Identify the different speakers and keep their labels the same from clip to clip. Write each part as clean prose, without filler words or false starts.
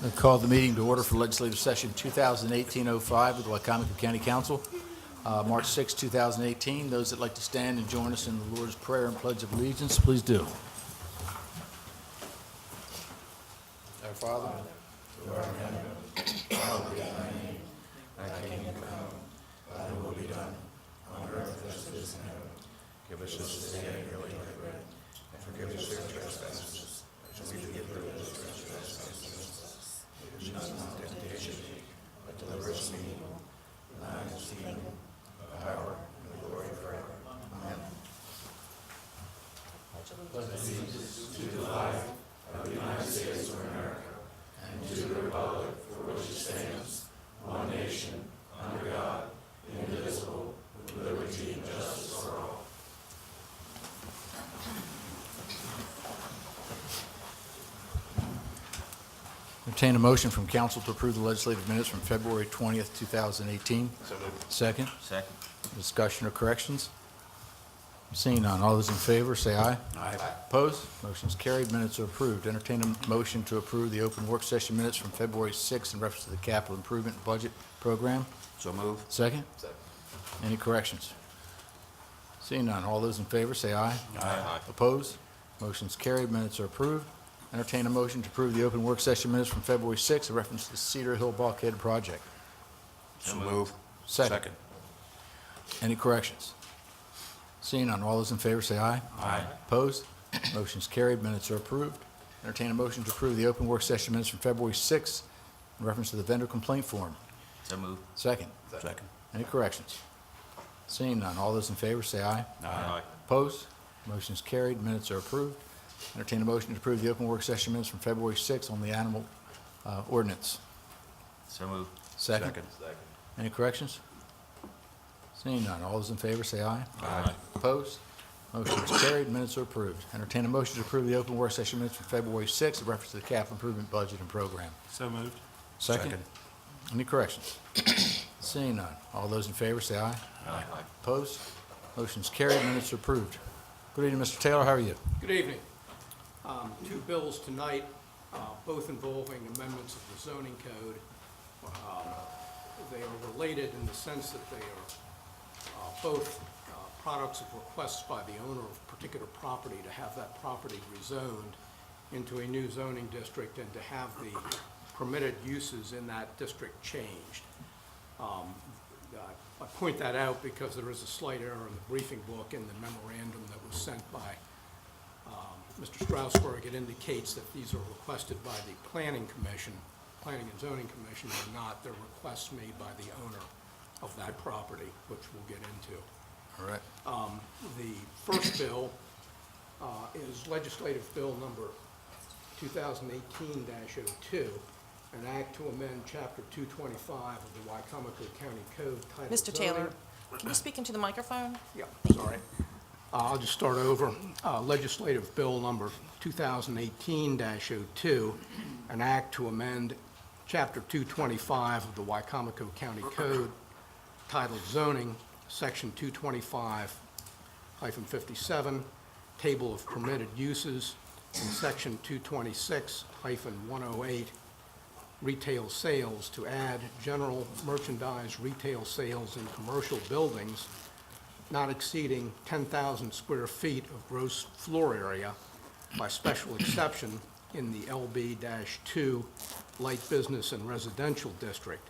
Speaker 1: I call the meeting to order for legislative session 2018-05 with the Wicomico County Council, March 6, 2018. Those that like to stand and join us in the Lord's Prayer and Pledge of Allegiance, please do. Our Father, who art in heaven, hallowed be thy name. Thy kingdom come, thy will be done, on earth as it is in heaven. Give us this day our daily bread, and forgive us our trespasses, as we forgive those who trespass against us. Lead us not into temptation, but deliver us from evil. Thine is the kingdom, the power, and the glory forever. Amen. Pledge allegiance to the flag of the United States of America, and to the republic for which it stands, one nation, under God, indivisible, with liberty and justice for all. Entertain a motion from council to approve the legislative minutes from February 20th, 2018.
Speaker 2: So moved.
Speaker 1: Second.
Speaker 2: Second.
Speaker 1: Discussion or corrections? Seeing none, all those in favor say aye.
Speaker 2: Aye.
Speaker 1: Opposed? Motion's carried. Minutes are approved. Entertain a motion to approve the open work session minutes from February 6th in reference to the capital improvement budget program.
Speaker 2: So moved.
Speaker 1: Second.
Speaker 2: Second.
Speaker 1: Any corrections? Seeing none, all those in favor say aye.
Speaker 2: Aye.
Speaker 1: Opposed? Motion's carried. Minutes are approved. Entertain a motion to approve the open work session minutes from February 6th in reference to the Cedar Hill Bulkhead project.
Speaker 2: So moved.
Speaker 1: Second. Any corrections? Seeing none, all those in favor say aye.
Speaker 2: Aye.
Speaker 1: Opposed? Motion's carried. Minutes are approved. Entertain a motion to approve the open work session minutes from February 6th in reference to the vendor complaint form.
Speaker 2: So moved.
Speaker 1: Second.
Speaker 2: Second.
Speaker 1: Any corrections? Seeing none, all those in favor say aye.
Speaker 2: Aye.
Speaker 1: Opposed? Motion's carried. Minutes are approved. Entertain a motion to approve the open work session minutes from February 6th on the animal ordinance.
Speaker 2: So moved.
Speaker 1: Second. Any corrections? Seeing none, all those in favor say aye.
Speaker 2: Aye.
Speaker 1: Opposed? Motion is carried. Minutes are approved. Entertain a motion to approve the open work session minutes from February 6th in reference to the capital improvement budget and program.
Speaker 3: So moved.
Speaker 1: Second. Any corrections? Seeing none, all those in favor say aye.
Speaker 2: Aye.
Speaker 1: Opposed? Motion is carried. Minutes are approved. Good evening, Mr. Taylor. How are you?
Speaker 4: Good evening. Two bills tonight, both involving amendments of the zoning code. They are related in the sense that they are both products of requests by the owner of particular property to have that property rezoned into a new zoning district and to have the permitted uses in that district changed. I point that out because there is a slight error in the briefing book in the memorandum that was sent by Mr. Strasburg. It indicates that these are requested by the Planning and Zoning Commission, and not the requests made by the owner of that property, which we'll get into.
Speaker 1: All right.
Speaker 4: The first bill is legislative bill number 2018-02, an act to amend chapter 225 of the Wicomico County Code titled
Speaker 5: Mr. Taylor, can you speak into the microphone?
Speaker 4: Yeah, sorry. I'll just start over. Legislative bill number 2018-02, an act to amend chapter 225 of the Wicomico County Code titled Zoning, section 225-57, table of permitted uses, and section 226-108, retail sales, to add general merchandise retail sales in commercial buildings not exceeding 10,000 square feet of gross floor area by special exception in the LB-2 Light Business and Residential District.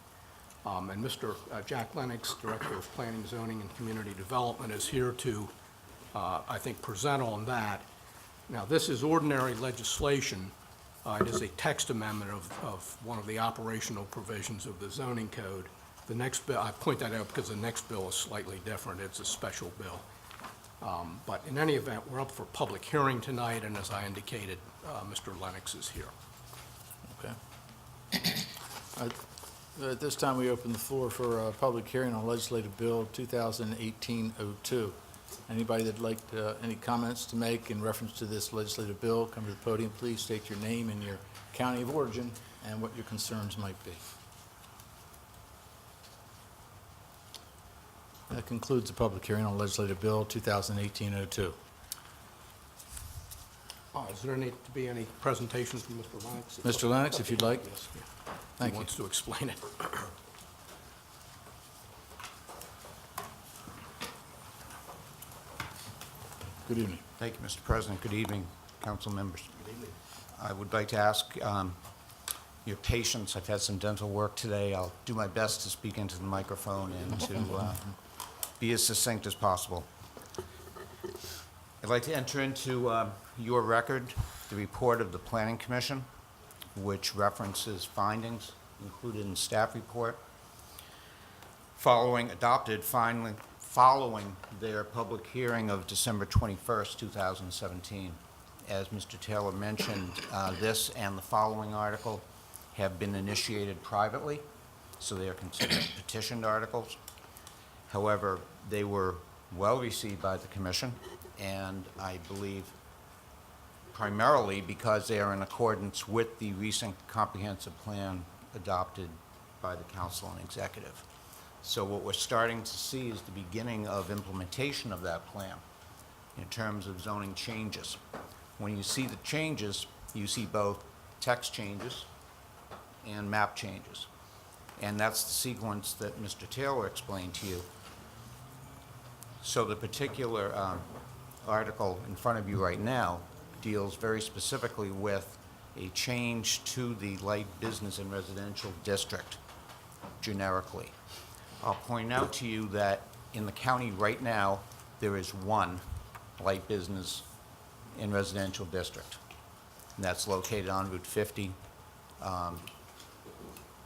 Speaker 4: And Mr. Jack Lennox, Director of Planning, Zoning, and Community Development, is here to, I think, present on that. Now, this is ordinary legislation. It is a text amendment of one of the operational provisions of the zoning code. The next bill, I point that out because the next bill is slightly different. It's a special bill. But in any event, we're up for public hearing tonight, and as I indicated, Mr. Lennox is here.
Speaker 1: Okay. At this time, we open the floor for a public hearing on legislative bill 2018-02. Anybody that'd like any comments to make in reference to this legislative bill, come to the podium, please. State your name and your county of origin and what your concerns might be. That concludes the public hearing on legislative bill 2018-02.
Speaker 4: Is there need to be any presentation from Mr. Lennox?
Speaker 3: Mr. Lennox, if you'd like.
Speaker 4: Yes, yeah.
Speaker 3: Thank
Speaker 4: He
Speaker 3: you.
Speaker 4: wants to explain it.
Speaker 3: Good evening.
Speaker 1: Thank you, Mr. President. Good evening, council members. Good evening. I would like to ask your patience. I've had some dental work today. I'll do my best to speak into the microphone and to be as succinct as possible. I'd like to enter into your record the report of the Planning Commission, which references findings included in the staff report following their public hearing of December 21st, 2017. As Mr. Taylor mentioned, this and the following article have been initiated privately, so they are considered petitioned articles. However, they were well received by the commission, and I believe primarily because they are in accordance with the recent comprehensive plan adopted by the council and executive. So what we're starting to see is the beginning of implementation of that plan in terms of zoning changes. When you see the changes, you see both text changes and map changes. And that's the sequence that Mr. Taylor explained to you. So the particular article in front of you right now deals very specifically with a change to the light business and residential district generically. I'll point out to you that in the county right now, there is one light business and residential district. And that's located on Route 50,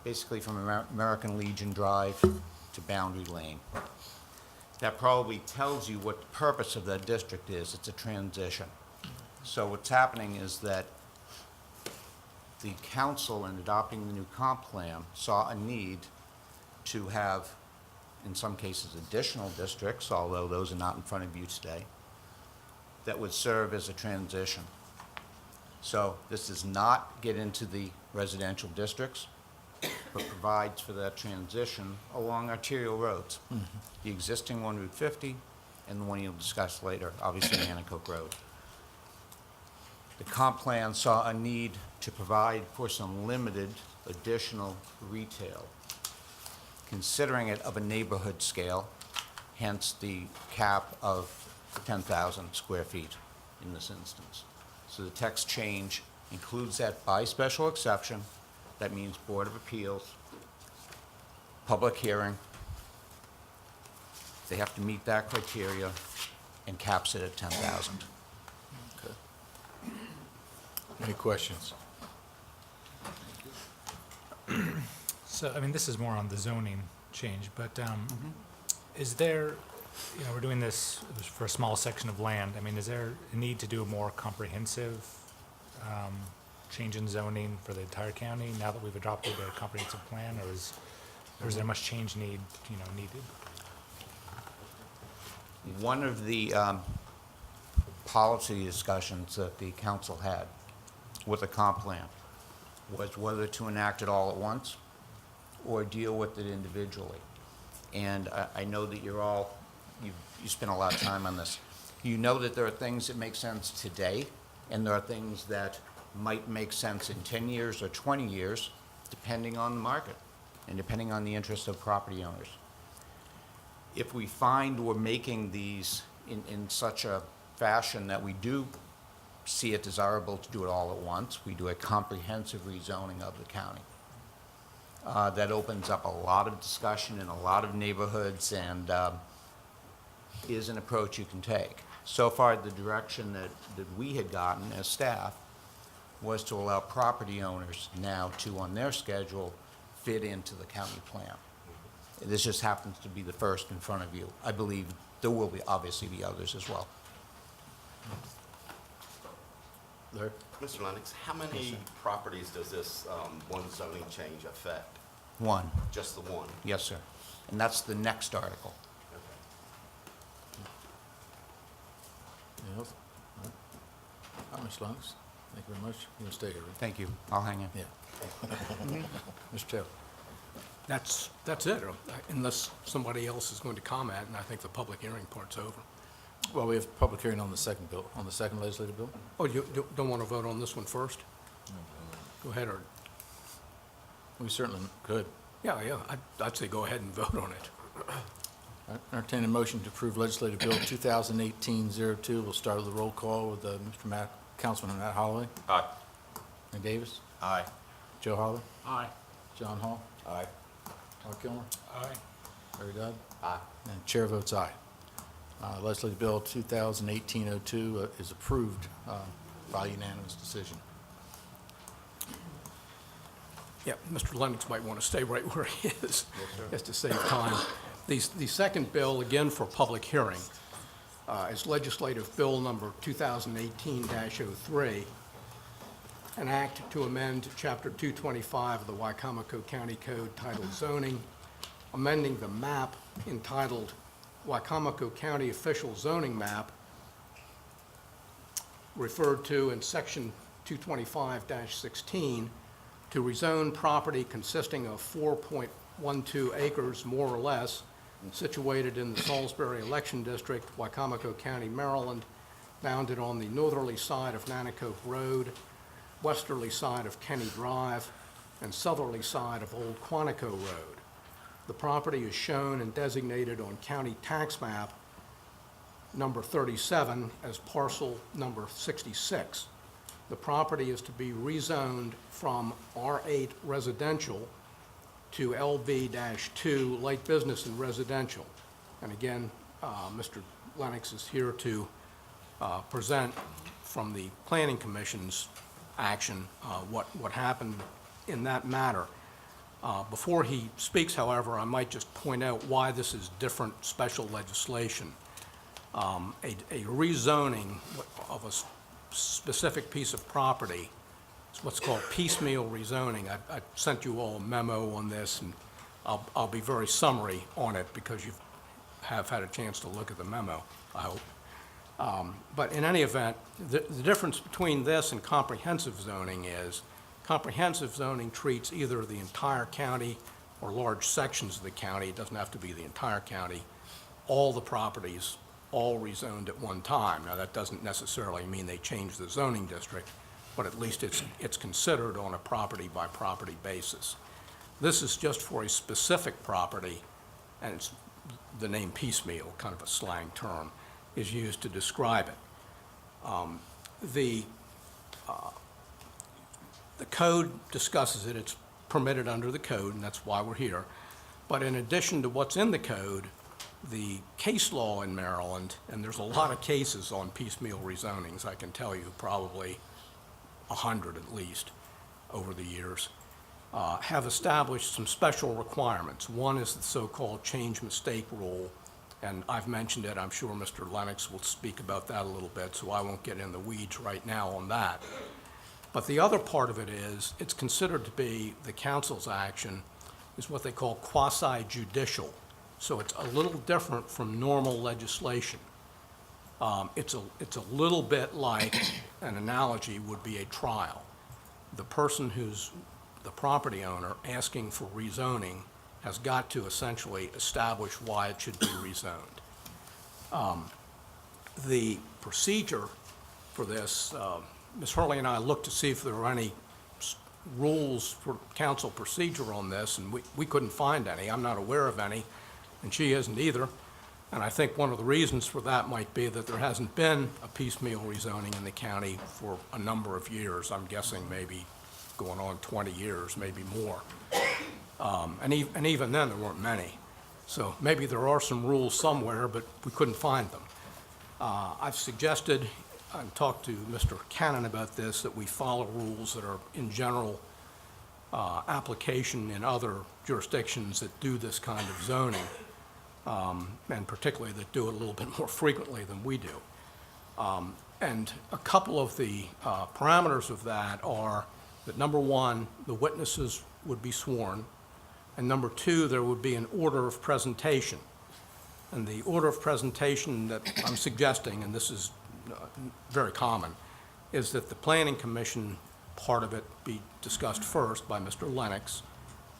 Speaker 1: basically from American Legion Drive to Boundary Lane. That probably tells you what the purpose of that district is. It's a transition. So what's happening is that the council, in adopting the new comp plan, saw a need to have, in some cases, additional districts, although those are not in front of you today, that would serve as a transition. So this does not get into the residential districts, but provides for that transition along arterial roads. The existing one, Route 50, and the one you'll discuss later, obviously Nanticoke Road. The comp plan saw a need to provide for some limited additional retail, considering it of a neighborhood scale, hence the cap of 10,000 square feet in this instance. So the text change includes that by special exception. That means Board of Appeals, public hearing. They have to meet that criteria and caps it at 10,000.
Speaker 3: Okay. Any questions?
Speaker 6: So, I mean, this is more on the zoning change, but is there, you know, we're doing this for a small section of land. I mean, is there a need to do a more comprehensive change in zoning for the entire county now that we've adopted a comprehensive plan, or is there much change needed?
Speaker 1: One of the policy discussions that the council had with the comp plan was whether to enact it all at once or deal with it individually. And I know that you spent a lot of time on this. You know that there are things that make sense today, and there are things that might make sense in 10 years or 20 years, depending on the market and depending on the interest of property owners. If we find we're making these in such a fashion that we do see it desirable to do it all at once, we do a comprehensive rezoning of the county. That opens up a lot of discussion in a lot of neighborhoods and is an approach you can take. So far, the direction that we had gotten as staff was to allow property owners now to, on their schedule, fit into the county plan. This just happens to be the first in front of you. I believe there will obviously be others as well.
Speaker 3: Larry?
Speaker 7: Mr. Lennox, how many properties does this one zoning change affect?
Speaker 1: One.
Speaker 7: Just the one?
Speaker 1: Yes, sir. And that's the next article.
Speaker 3: Anything else? No? All right, Mr. Lennox, thank you very much. You can stay here, right?
Speaker 1: Thank you. I'll hang in.
Speaker 3: Yeah. Mr. Taylor?
Speaker 4: That's it, unless somebody else is going to comment, and I think the public hearing part's over.
Speaker 3: Well, we have public hearing on the second bill, on the second legislative bill.
Speaker 4: Oh, you don't want to vote on this one first? Go ahead, or,
Speaker 3: We certainly could.
Speaker 4: yeah, I'd say go ahead and vote on it.
Speaker 3: All right, entertain a motion to approve legislative bill 2018-02. We'll start with a roll call with Councilman Matt Holloway.
Speaker 7: Aye.
Speaker 3: Ray Davis.
Speaker 2: Aye.
Speaker 3: Joe Holloway.
Speaker 6: Aye.
Speaker 3: John Hall.
Speaker 7: Aye.
Speaker 3: Mark Gilmore.
Speaker 6: Aye.
Speaker 3: Larry Dodd.
Speaker 7: Aye.
Speaker 3: And chair votes aye. Legislative bill 2018-02 is approved by unanimous decision.
Speaker 4: Yeah, Mr. Lennox might want to stay right where he is, just to save time. The second bill, again for public hearing, is legislative bill number 2018-03, an act to amend Chapter 225 of the Wicomico County Code titled Zoning, amending the map entitled Wicomico County Official Zoning Map, referred to in Section 225-16, to rezone property consisting of 4.12 acres, more or less, situated in the Salisbury Election District, Wicomico County, Maryland, bounded on the northerly side of Nanticoke Road, westerly side of Kenny Drive, and southerly side of Old Quantico Road. The property is shown and designated on county tax map number 37 as parcel number 66. The property is to be rezoned from R8 residential to LB-2 light business and residential. And again, Mr. Lennox is here to present from the Planning Commission's action what happened in that matter. Before he speaks, however, I might just point out why this is different special legislation. A rezoning of a specific piece of property is what's called piecemeal rezoning. I sent you all a memo on this, and I'll be very summary on it because you have had a chance to look at the memo, I hope. But in any event, the difference between this and comprehensive zoning is comprehensive zoning treats either the entire county or large sections of the county. It doesn't have to be the entire county. All the properties, all rezoned at one time. Now, that doesn't necessarily mean they change the zoning district, but at least it's considered on a property-by-property basis. This is just for a specific property, and it's the name piecemeal, kind of a slang term, is used to describe it. The code discusses it. It's permitted under the code, and that's why we're here. But in addition to what's in the code, the case law in Maryland, and there's a lot of cases on piecemeal rezonings, I can tell you, probably 100 at least over the years, have established some special requirements. One is the so-called change mistake rule, and I've mentioned it. I'm sure Mr. Lennox will speak about that a little bit, so I won't get in the weeds right now on that. But the other part of it is, it's considered to be the council's action is what they call quasi-judicial. So it's a little different from normal legislation. It's a little bit like an analogy would be a trial. The person who's the property owner asking for rezoning has got to essentially establish why it should be rezoned. The procedure for this, Ms. Hurley and I looked to see if there were any rules for council procedure on this, and we couldn't find any. I'm not aware of any, and she isn't either. And I think one of the reasons for that might be that there hasn't been a piecemeal rezoning in the county for a number of years. I'm guessing maybe going on 20 years, maybe more. And even then, there weren't many. So maybe there are some rules somewhere, but we couldn't find them. I've suggested and talked to Mr. Cannon about this, that we follow rules that are in general application in other jurisdictions that do this kind of zoning, and particularly that do it a little bit more frequently than we do. And a couple of the parameters of that are that, number one, the witnesses would be sworn, and number two, there would be an order of presentation. And the order of presentation that I'm suggesting, and this is very common, is that the Planning Commission part of it be discussed first by Mr. Lennox,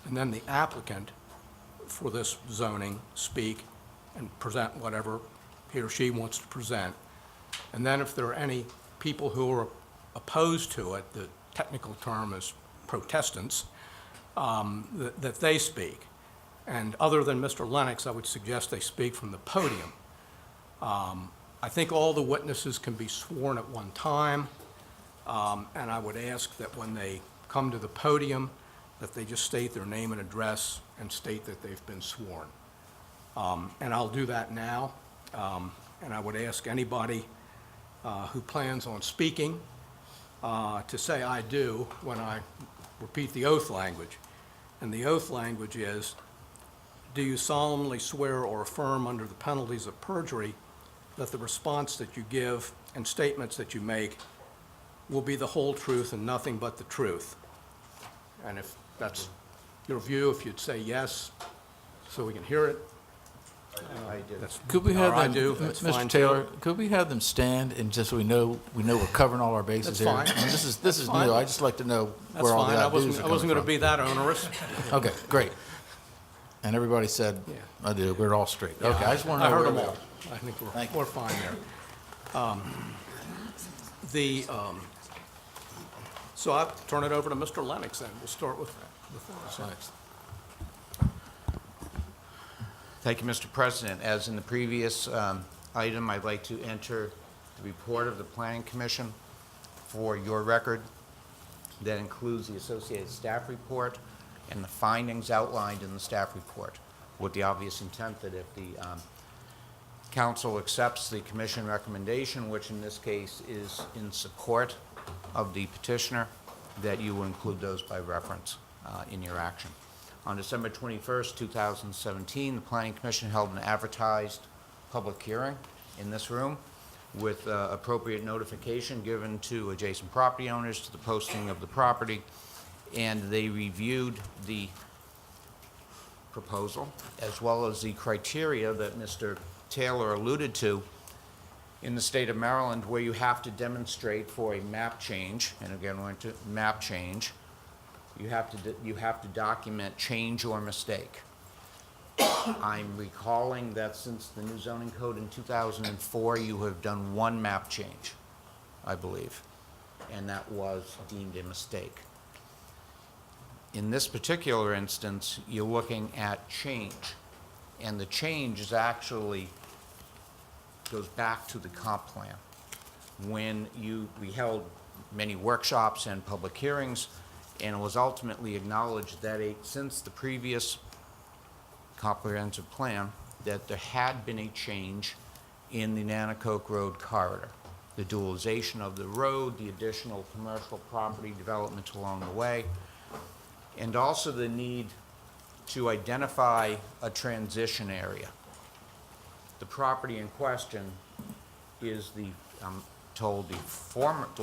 Speaker 4: and then the applicant for this zoning speak and present whatever he or she wants to present. And then if there are any people who are opposed to it, the technical term is protestants, that they speak. And other than Mr. Lennox, I would suggest they speak from the podium. I think all the witnesses can be sworn at one time, and I would ask that when they come to the podium, that they just state their name and address and state that they've been sworn. And I'll do that now, and I would ask anybody who plans on speaking to say "I do" when I repeat the oath language. And the oath language is, do you solemnly swear or affirm under the penalties of perjury that the response that you give and statements that you make will be the whole truth and nothing but the truth? And if that's your view, if you'd say yes, so we can hear it.
Speaker 7: I do.
Speaker 3: Could we have
Speaker 4: Or I
Speaker 3: them,
Speaker 4: do, that's
Speaker 3: Mr.
Speaker 4: fine,
Speaker 3: Taylor,
Speaker 4: too.
Speaker 3: could we have them stand and just so we know we're covering all our bases
Speaker 4: That's
Speaker 3: here?
Speaker 4: fine.
Speaker 3: I mean, this is
Speaker 4: fine.
Speaker 3: new. I just like to know
Speaker 4: That's
Speaker 3: where all the
Speaker 4: fine, I
Speaker 3: I do's
Speaker 4: wasn't
Speaker 3: are
Speaker 4: going to
Speaker 3: coming
Speaker 4: be that onerous.
Speaker 3: from. Okay, great. And everybody said,
Speaker 4: Yeah.
Speaker 3: I do, we're all straight. Okay, I just want to
Speaker 4: I
Speaker 3: know
Speaker 4: heard
Speaker 3: where
Speaker 4: them
Speaker 3: we
Speaker 4: all.
Speaker 3: are.
Speaker 4: I think
Speaker 3: Thank
Speaker 4: we're fine there. So I'll turn it over to Mr. Lennox then. We'll start with
Speaker 3: Thanks.
Speaker 8: Thank you, Mr. President. As in the previous item, I'd like to enter the report of the Planning Commission for your record. That includes the associated staff report and the findings outlined in the staff report, with the obvious intent that if the council accepts the commission recommendation, which in this case is in support of the petitioner, that you will include those by reference in your action. On December 21st, 2017, the Planning Commission held an advertised public hearing in this room with appropriate notification given to adjacent property owners to the posting of the property, and they reviewed the proposal as well as the criteria that Mr. Taylor alluded to in the state of Maryland, where you have to demonstrate for a map change, and again, we're into map change, you have to document change or mistake. I'm recalling that since the new zoning code in 2004, you have done one map change, I believe, and that was deemed a mistake. In this particular instance, you're looking at change, and the change is actually goes back to the comp plan. When we held many workshops and public hearings, and it was ultimately acknowledged that since the previous comprehensive plan, that there had been a change in the Nanacoke Road corridor. The dualization of the road, the additional commercial property development along the way, and also the need to identify a transition area. The property in question is I'm told, the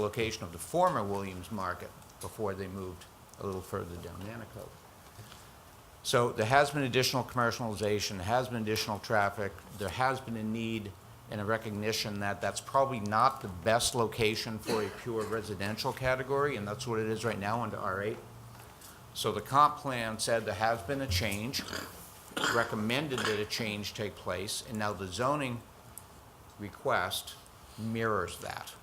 Speaker 8: location of the former Williams Market before they moved a little further down Nanacoke. So there has been additional commercialization, there has been additional traffic, there has been a need and a recognition that that's probably not the best location for a pure residential category, and that's what it is right now under R8. So the comp plan said there has been a change, recommended that a change take place, and now the zoning request mirrors that.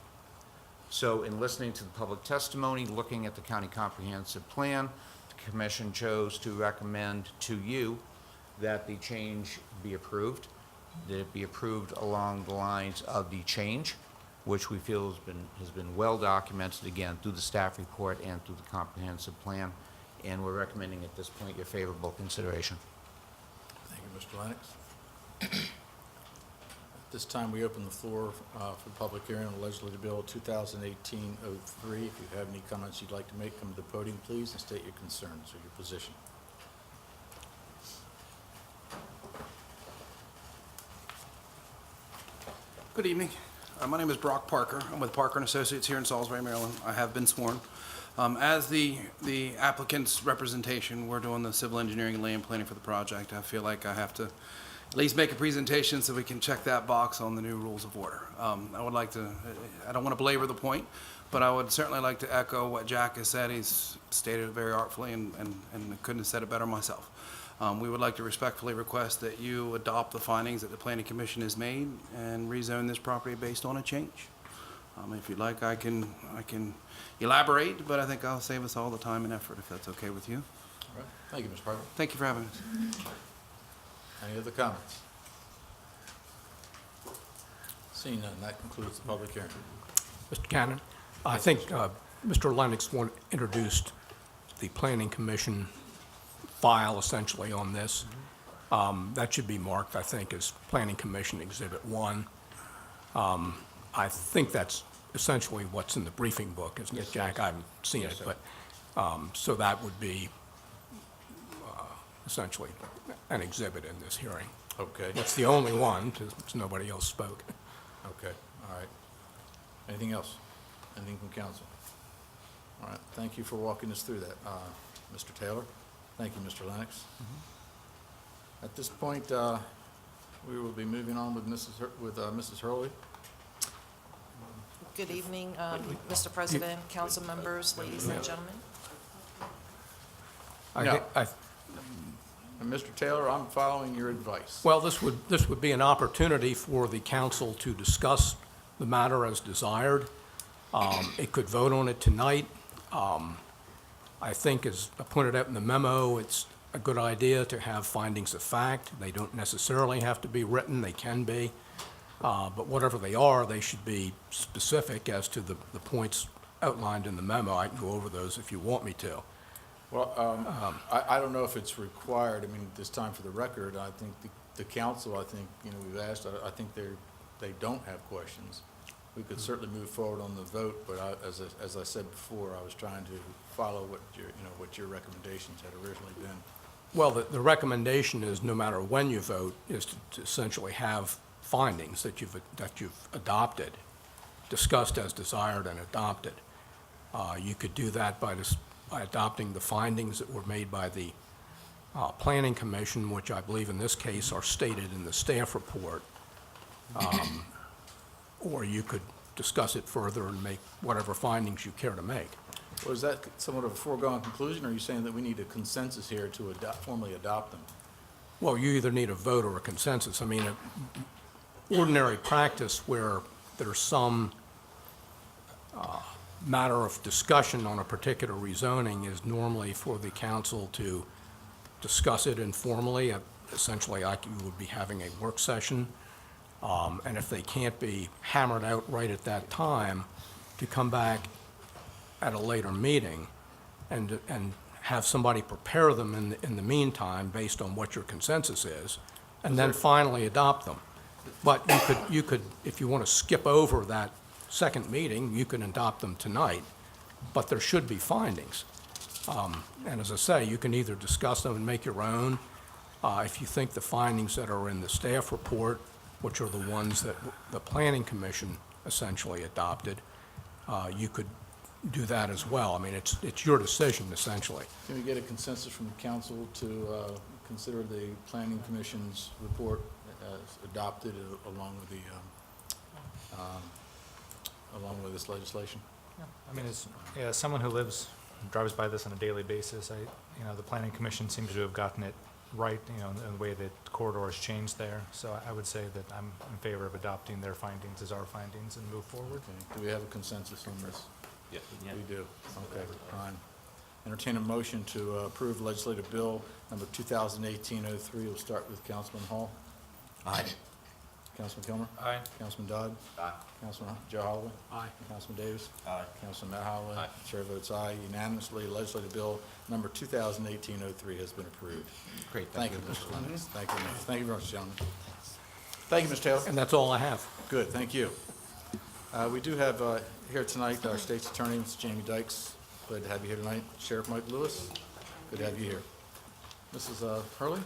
Speaker 8: So in listening to the public testimony, looking at the county comprehensive plan, the commission chose to recommend to you that the change be approved, that it be approved along the lines of the change, which we feel has been well documented, again, through the staff report and through the comprehensive plan, and we're recommending at this point your favorable consideration.
Speaker 3: Thank you, Mr. Lennox. At this time, we open the floor for public hearing on Legislative Bill 2018-03. If you have any comments you'd like to make, come to the podium, please, and state your concerns or your position.
Speaker 9: Good evening. My name is Brock Parker. I'm with Parker & Associates here in Salisbury, Maryland. I have been sworn. As the applicant's representation, we're doing the civil engineering and land planning for the project. I feel like I have to at least make a presentation so we can check that box on the new rules of order. I don't want to belabor the point, but I would certainly like to echo what Jack has said. He's stated it very artfully and couldn't have said it better myself. We would like to respectfully request that you adopt the findings that the Planning Commission has made and rezone this property based on a change. If you'd like, I can elaborate, but I think I'll save us all the time and effort if that's okay with you.
Speaker 3: All right. Thank you, Mr. Parker.
Speaker 9: Thank you for having us.
Speaker 3: Any other comments? Seeing none, that concludes the public hearing.
Speaker 4: Mr. Cannon, I think Mr. Lennox introduced the Planning Commission file essentially on this. That should be marked, I think, as Planning Commission Exhibit 1. I think that's essentially what's in the briefing book, isn't it, Jack? I haven't seen it, but, so that would be essentially an exhibit in this hearing.
Speaker 3: Okay,
Speaker 4: It's the only one, since nobody else spoke.
Speaker 3: okay, all right. Anything else? Anything from council? All right, thank you for walking us through that, Mr. Taylor. Thank you, Mr. Lennox. At this point, we will be moving on with Mrs. Hurley.
Speaker 5: Good evening, Mr. President, council members, ladies and gentlemen.
Speaker 3: And Mr. Taylor, I'm following your advice.
Speaker 4: Well, this would be an opportunity for the council to discuss the matter as desired. It could vote on it tonight. I think, as I pointed out in the memo, it's a good idea to have findings of fact. They don't necessarily have to be written, they can be. But whatever they are, they should be specific as to the points outlined in the memo. I can go over those if you want me to.
Speaker 3: Well, I don't know if it's required. I mean, this time for the record, I think the council, I think, we've asked, I think they don't have questions. We could certainly move forward on the vote, but as I said before, I was trying to follow what your recommendations had originally been.
Speaker 4: Well, the recommendation is, no matter when you vote, is to essentially have findings that you've adopted, discussed as desired and adopted. You could do that by adopting the findings that were made by the Planning Commission, which I believe in this case are stated in the staff report. Or you could discuss it further and make whatever findings you care to make.
Speaker 3: Well, is that somewhat of a foregone conclusion, or are you saying that we need a consensus here to formally adopt them?
Speaker 4: Well, you either need a vote or a consensus. I mean, ordinary practice where there's some matter of discussion on a particular rezoning is normally for the council to discuss it informally. Essentially, you would be having a work session. And if they can't be hammered out right at that time, to come back at a later meeting and have somebody prepare them in the meantime based on what your consensus is, and then finally adopt them. But you could, if you want to skip over that second meeting, you can adopt them tonight, but there should be findings. And as I say, you can either discuss them and make your own. If you think the findings that are in the staff report, which are the ones that the Planning Commission essentially adopted, you could do that as well. I mean, it's your decision, essentially.
Speaker 3: Can we get a consensus from the council to consider the Planning Commission's report as adopted along with this legislation?
Speaker 6: I mean, as someone who drives by this on a daily basis, the Planning Commission seems to have gotten it right, in the way that corridors changed there. So I would say that I'm in favor of adopting their findings as our findings and move forward.
Speaker 3: Okay. Do we have a consensus on this?
Speaker 7: Yes.
Speaker 3: We do. Okay, fine. Entertain a motion to approve legislative bill number 2018-03. We'll start with Councilman Hall.
Speaker 2: Aye.
Speaker 3: Councilman Kilmer?
Speaker 6: Aye.
Speaker 3: Councilman Dodd?
Speaker 7: Aye.
Speaker 3: Councilman Joe Holloway?
Speaker 4: Aye.
Speaker 3: Councilman Davis?
Speaker 7: Aye.
Speaker 3: Councilman Matt Holloway?
Speaker 7: Aye.
Speaker 3: Chair votes aye unanimously. Legislative bill number 2018-03 has been approved.
Speaker 8: Great,
Speaker 3: Thank you, Mr. Lennox. Thank you, Mr. Thank you very much, gentlemen. Thank you, Mr. Taylor.
Speaker 4: And that's all I have.
Speaker 3: Good, thank you. We do have here tonight our state's attorney, Mr. Jamie Dykes. Glad to have you here tonight. Sheriff Mike Lewis, good to have you here. Mrs. Hurley,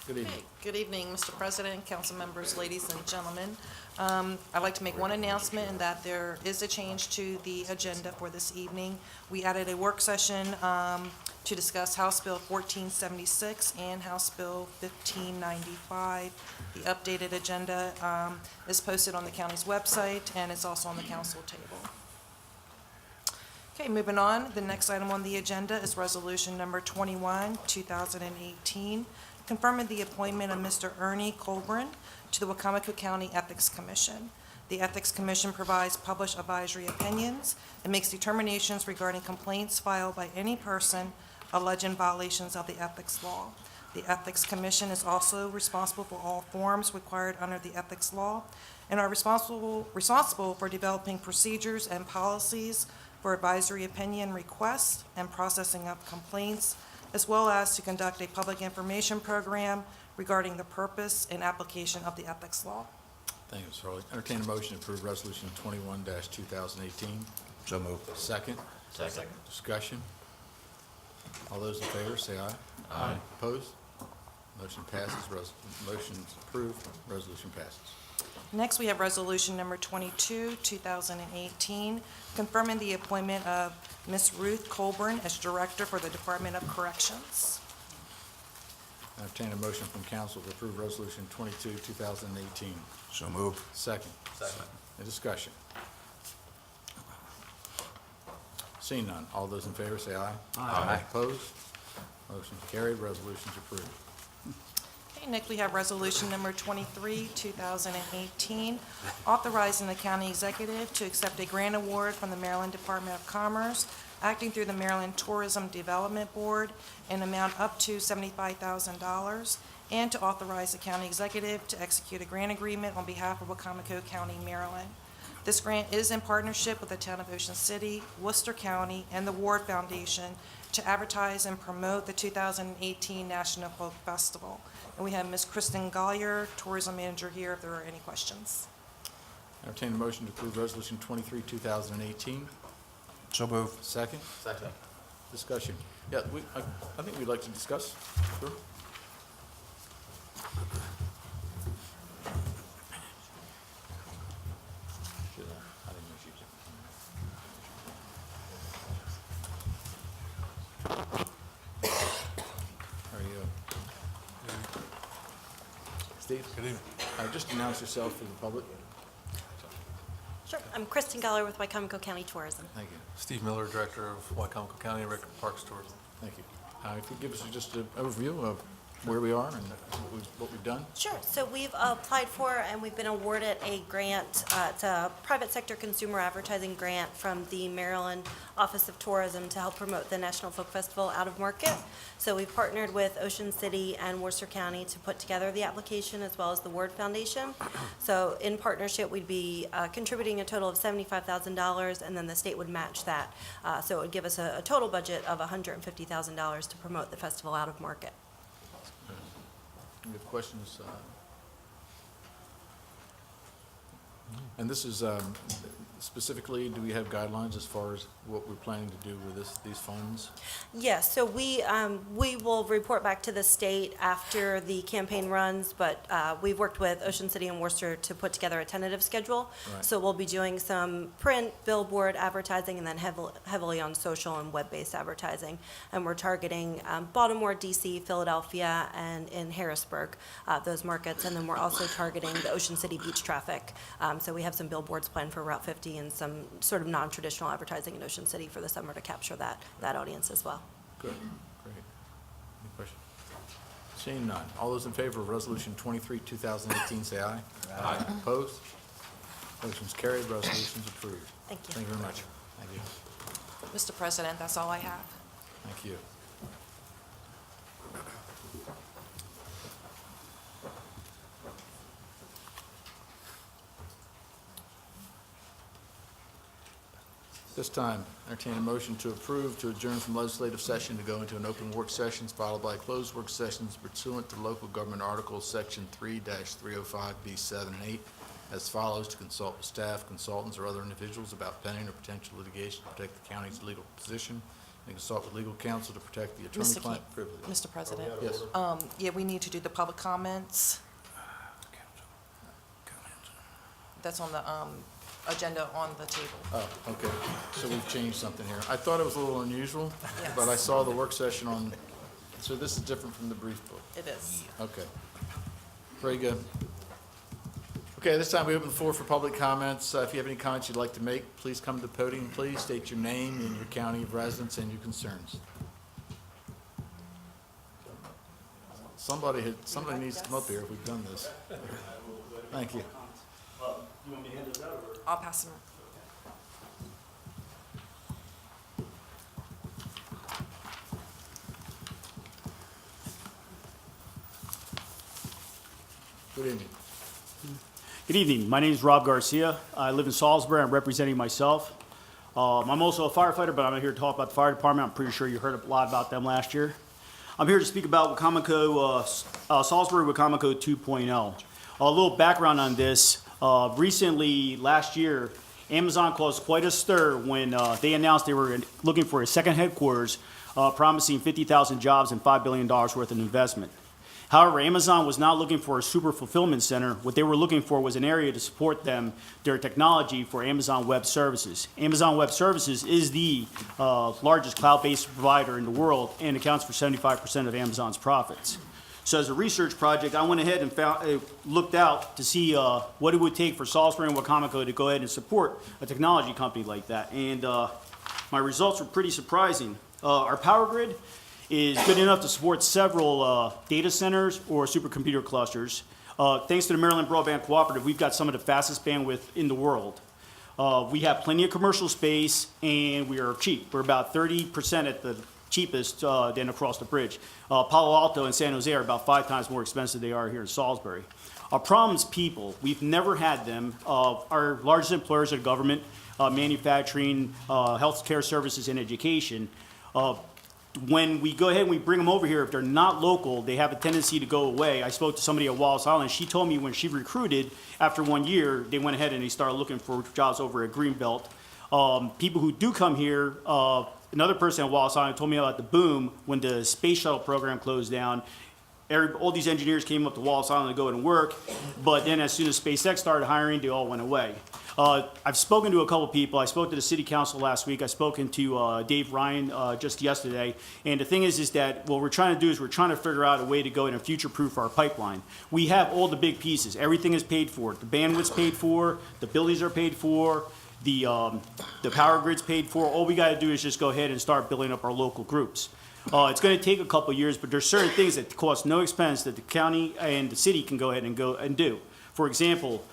Speaker 3: good evening.
Speaker 5: Okay, good evening, Mr. President, council members, ladies and gentlemen. I'd like to make one announcement, in that there is a change to the agenda for this evening. We added a work session to discuss House Bill 1476 and House Bill 1595. The updated agenda is posted on the county's website, and it's also on the council table. Okay, moving on, the next item on the agenda is Resolution Number 21, 2018, confirming the appointment of Mr. Ernie Colburn to the Wicomico County Ethics Commission. The Ethics Commission provides published advisory opinions and makes determinations regarding complaints filed by any person alleging violations of the ethics law. The Ethics Commission is also responsible for all forms required under the ethics law and are responsible for developing procedures and policies for advisory opinion requests and processing of complaints, as well as to conduct a public information program regarding the purpose and application of the ethics law.
Speaker 3: Thank you, Ms. Hurley. Entertain a motion to approve Resolution 21-2018.
Speaker 2: So moved.
Speaker 3: Second.
Speaker 2: Second.
Speaker 3: Discussion. All those in favor, say aye.
Speaker 2: Aye.
Speaker 3: Opposed? Motion passes. Motion's approved. Resolution passes.
Speaker 5: Next, we have Resolution Number 22, 2018, confirming the appointment of Ms. Ruth Colburn as Director for the Department of Corrections.
Speaker 3: Entertain a motion from council to approve Resolution 22, 2018.
Speaker 2: So moved.
Speaker 3: Second.
Speaker 7: Second.
Speaker 3: Any discussion? Seeing none, all those in favor say aye.
Speaker 2: Aye.
Speaker 3: Opposed? Motion carried, resolution's approved.
Speaker 5: Okay, next we have Resolution Number 23, 2018, authorizing the county executive to accept a grant award from the Maryland Department of Commerce, acting through the Maryland Tourism Development Board, in amount up to $75,000, and to authorize the county executive to execute a grant agreement on behalf of Wicomico County, Maryland. This grant is in partnership with the Town of Ocean City, Worcester County, and the Ward Foundation to advertise and promote the 2018 National Folk Festival. And we have Ms. Kristen Gollier, Tourism Manager, here if there are any questions.
Speaker 3: Entertain a motion to approve Resolution 23, 2018.
Speaker 2: So moved.
Speaker 3: Second.
Speaker 7: Second.
Speaker 3: Discussion. Yeah, I think we'd like to discuss. Sure. I didn't know she did. How are you? Steve? Good evening. Just announce yourself for the public.
Speaker 10: Sure. I'm Kristen Geller with Wicomico County Tourism.
Speaker 3: Thank you.
Speaker 11: Steve Miller, Director of Wicomico County Rec Parks Tourism.
Speaker 3: Thank you. If you give us just an overview of where we are and what we've done.
Speaker 10: Sure. So we've applied for and we've been awarded a grant. It's a private sector consumer advertising grant from the Maryland Office of Tourism to help promote the National Folk Festival out of market. So we've partnered with Ocean City and Worcester County to put together the application as well as the Ward Foundation. So in partnership, we'd be contributing a total of $75,000 and then the state would match that. So it would give us a total budget of $150,000 to promote the festival out of market.
Speaker 3: Any other questions? And this is specifically, do we have guidelines as far as what we're planning to do with these funds?
Speaker 10: Yes, so we will report back to the state after the campaign runs, but we've worked with Ocean City and Worcester to put together a tentative schedule.
Speaker 3: Right.
Speaker 10: So we'll be doing some print, billboard advertising, and then heavily on social and web-based advertising. And we're targeting Baltimore, DC, Philadelphia, and in Harrisburg, those markets. And then we're also targeting the Ocean City beach traffic. So we have some billboards planned for Route 50 and some sort of non-traditional advertising in Ocean City for the summer to capture that audience as well.
Speaker 3: Good, great. Any questions? Seeing none. All those in favor of Resolution 23, 2018, say aye. Aye. Opposed? Motion's carried, resolution's approved.
Speaker 10: Thank you.
Speaker 3: Thank you very much. Thank you.
Speaker 5: Mr. President, that's all I have.
Speaker 3: Thank you. This time, entertain a motion to approve to adjourn from legislative session to go into an open work sessions followed by closed work sessions pursuant to local government articles section 3-305B7 and 8 as follows: to consult with staff, consultants, or other individuals about pending or potential litigation to protect the county's legal position, and consult with legal counsel to protect the
Speaker 5: Mr.
Speaker 3: attorney-client privilege.
Speaker 5: Mr. President,
Speaker 3: Yes.
Speaker 5: yeah, we need to do the public comments. That's on the agenda on the table.
Speaker 3: Oh, okay. So we've changed something here. I thought it was a little unusual,
Speaker 5: Yes.
Speaker 3: but I saw the work session on, so this is different from the brief book.
Speaker 5: It is.
Speaker 3: Okay. Very good. Okay, this time we open the floor for public comments. If you have any comments you'd like to make, please come to the podium, please. State your name and your county of residence and your concerns. Somebody needs to come up here if we've done this. Thank you.
Speaker 5: I'll pass them.
Speaker 3: Good evening.
Speaker 12: Good evening. My name is Rob Garcia. I live in Salisbury. I'm representing myself. I'm also a firefighter, but I'm here to talk about the fire department. I'm pretty sure you heard a lot about them last year. I'm here to speak about Wicomico, Salisbury Wicomico 2.0. A little background on this. Recently, last year, Amazon caused quite a stir when they announced they were looking for a second headquarters, promising 50,000 jobs and $5 billion worth of investment. However, Amazon was not looking for a super fulfillment center. What they were looking for was an area to support their technology for Amazon Web Services. Amazon Web Services is the largest cloud-based provider in the world and accounts for 75% of Amazon's profits. So as a research project, I went ahead and looked out to see what it would take for Salisbury and Wicomico to go ahead and support a technology company like that. And my results were pretty surprising. Our power grid is good enough to support several data centers or supercomputer clusters. Thanks to the Maryland Broadband Cooperative, we've got some of the fastest bandwidth in the world. We have plenty of commercial space, and we are cheap. We're about 30% at the cheapest than across the bridge. Palo Alto and San Jose are about 5 times more expensive than they are here in Salisbury. Our problem is people. We've never had them. Our largest employers are government, manufacturing, healthcare services, and education. When we go ahead and we bring them over here, if they're not local, they have a tendency to go away. I spoke to somebody at Wallace Island. She told me when she recruited, after 1 year, they went ahead and they started looking for jobs over at Greenbelt. People who do come here, another person at Wallace Island told me about the boom when the space shuttle program closed down. All these engineers came up to Wallace Island to go and work, but then as soon as SpaceX started hiring, they all went away. I've spoken to a couple people. I spoke to the city council last week. I've spoken to Dave Ryan just yesterday. And the thing is that what we're trying to do is we're trying to figure out a way to go in and future-proof our pipeline. We have all the big pieces. Everything is paid for. The bandwidth's paid for. The buildings are paid for. The power grid's paid for. All we got to do is just go ahead and start building up our local groups. It's going to take a couple years, but there's certain things that cost no expense that the county and the city can go ahead and do. For example,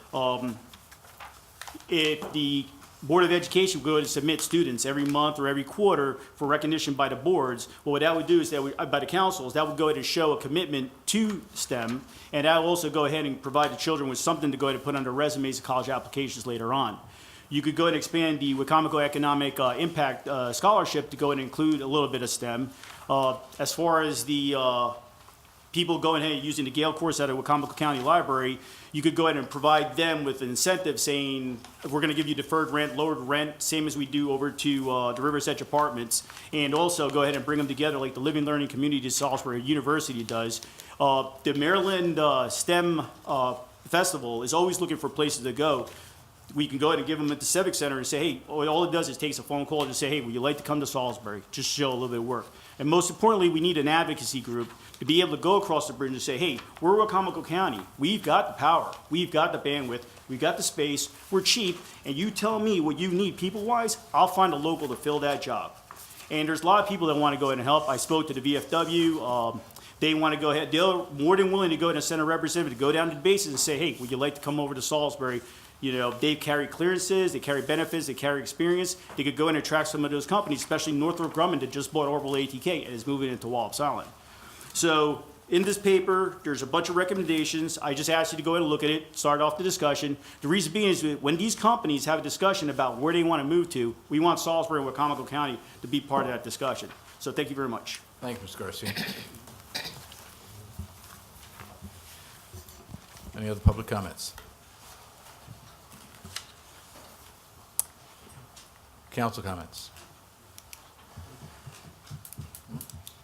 Speaker 12: if the Board of Education would go ahead and submit students every month or every quarter for recognition by the boards, well, what that would do is by the councils, that would go ahead and show a commitment to STEM, and that will also go ahead and provide the children with something to go ahead and put on their resumes and college applications later on. You could go ahead and expand the Wicomico Economic Impact Scholarship to go ahead and include a little bit of STEM. As far as the people going ahead and using the Gale course at a Wicomico County Library, you could go ahead and provide them with an incentive saying, we're going to give you deferred rent, lowered rent, same as we do over to the River's Edge Apartments, and also go ahead and bring them together like the Living Learning Community at Salisbury University does. The Maryland STEM Festival is always looking for places to go. We can go ahead and give them at the Civic Center and say, hey, all it does is takes a phone call and say, hey, would you like to come to Salisbury? Just show a little bit of work. And most importantly, we need an advocacy group to be able to go across the bridge and say, hey, we're Wicomico County. We've got the power. We've got the bandwidth. We've got the space. We're cheap. And you tell me what you need people-wise, I'll find a local to fill that job. And there's a lot of people that want to go ahead and help. I spoke to the VFW. They want to go ahead. They're more than willing to go ahead and send a representative to go down to the bases and say, hey, would you like to come over to Salisbury? You know, they carry clearances, they carry benefits, they carry experience. They could go in and attract some of those companies, especially Northrop Grumman that just bought Orbital ATK and is moving into Wallace Island. So in this paper, there's a bunch of recommendations. I just asked you to go ahead and look at it, start off the discussion. The reason being is that when these companies have a discussion about where they want to move to, we want Salisbury and Wicomico County to be part of that discussion. So thank you very much.
Speaker 3: Thank you, Mr. Garcia. Any other public comments? Council comments?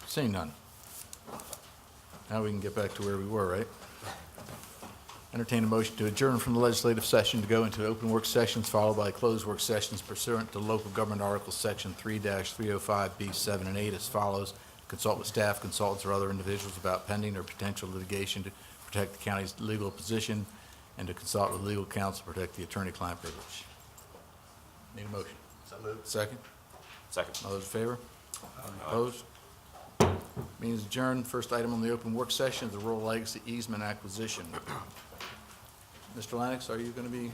Speaker 3: Seeing none. Now we can get back to where we were, right? Entertain a motion to adjourn from the legislative session to go into open work sessions followed by closed work sessions pursuant to local government article section 3-305B7 and 8 as follows. Consult with staff, consultants, or other individuals about pending or potential litigation to protect the county's legal position. and to consult with legal counsel to protect the attorney-client privilege. Need a motion?
Speaker 7: So moved.
Speaker 3: Second?
Speaker 7: Second.
Speaker 3: All those in favor? Opposed? Meeting is adjourned. First item on the open work session is the rural legacy easement acquisition. Mr. Lennox, are you going to be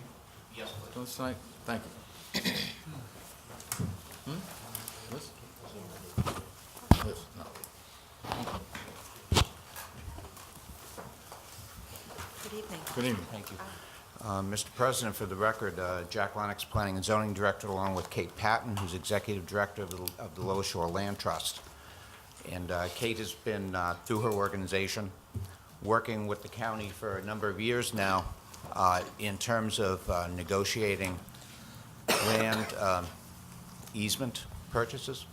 Speaker 8: Yes,
Speaker 3: doing this tonight? Thank you. This? This? No.
Speaker 5: Good evening.
Speaker 3: Good evening.
Speaker 8: Thank you. Mr. President, for the record, Jack Lennox, Planning and Zoning Director, along with Kate Patton, who's Executive Director of the Lower Shore Land Trust. And Kate has been, through her organization, working with the county for a number of years now in terms of negotiating land easement purchases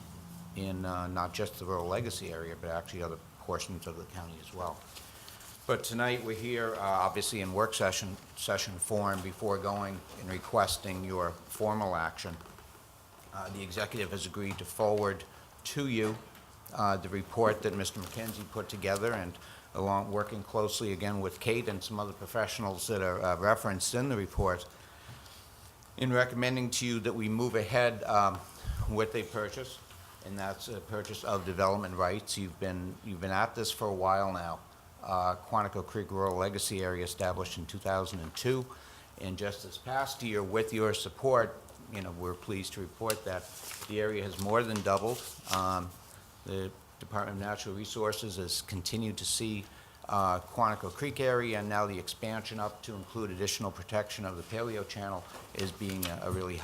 Speaker 8: in not just the rural legacy area, but actually other portions of the county as well. But tonight, we're here, obviously, in work session form before going and requesting your formal action. The executive has agreed to forward to you the report that Mr. McKenzie put together, and along working closely again with Kate and some other professionals that are referenced in the report, in recommending to you that we move ahead with a purchase, and that's a purchase of development rights. You've been at this for a while now. Quantico Creek Rural Legacy Area established in 2002, and just this past year, with your support, we're pleased to report that the area has more than doubled. The Department of Natural Resources has continued to see Quantico Creek area, and now the expansion up to include additional protection of the Paleo Channel is being a really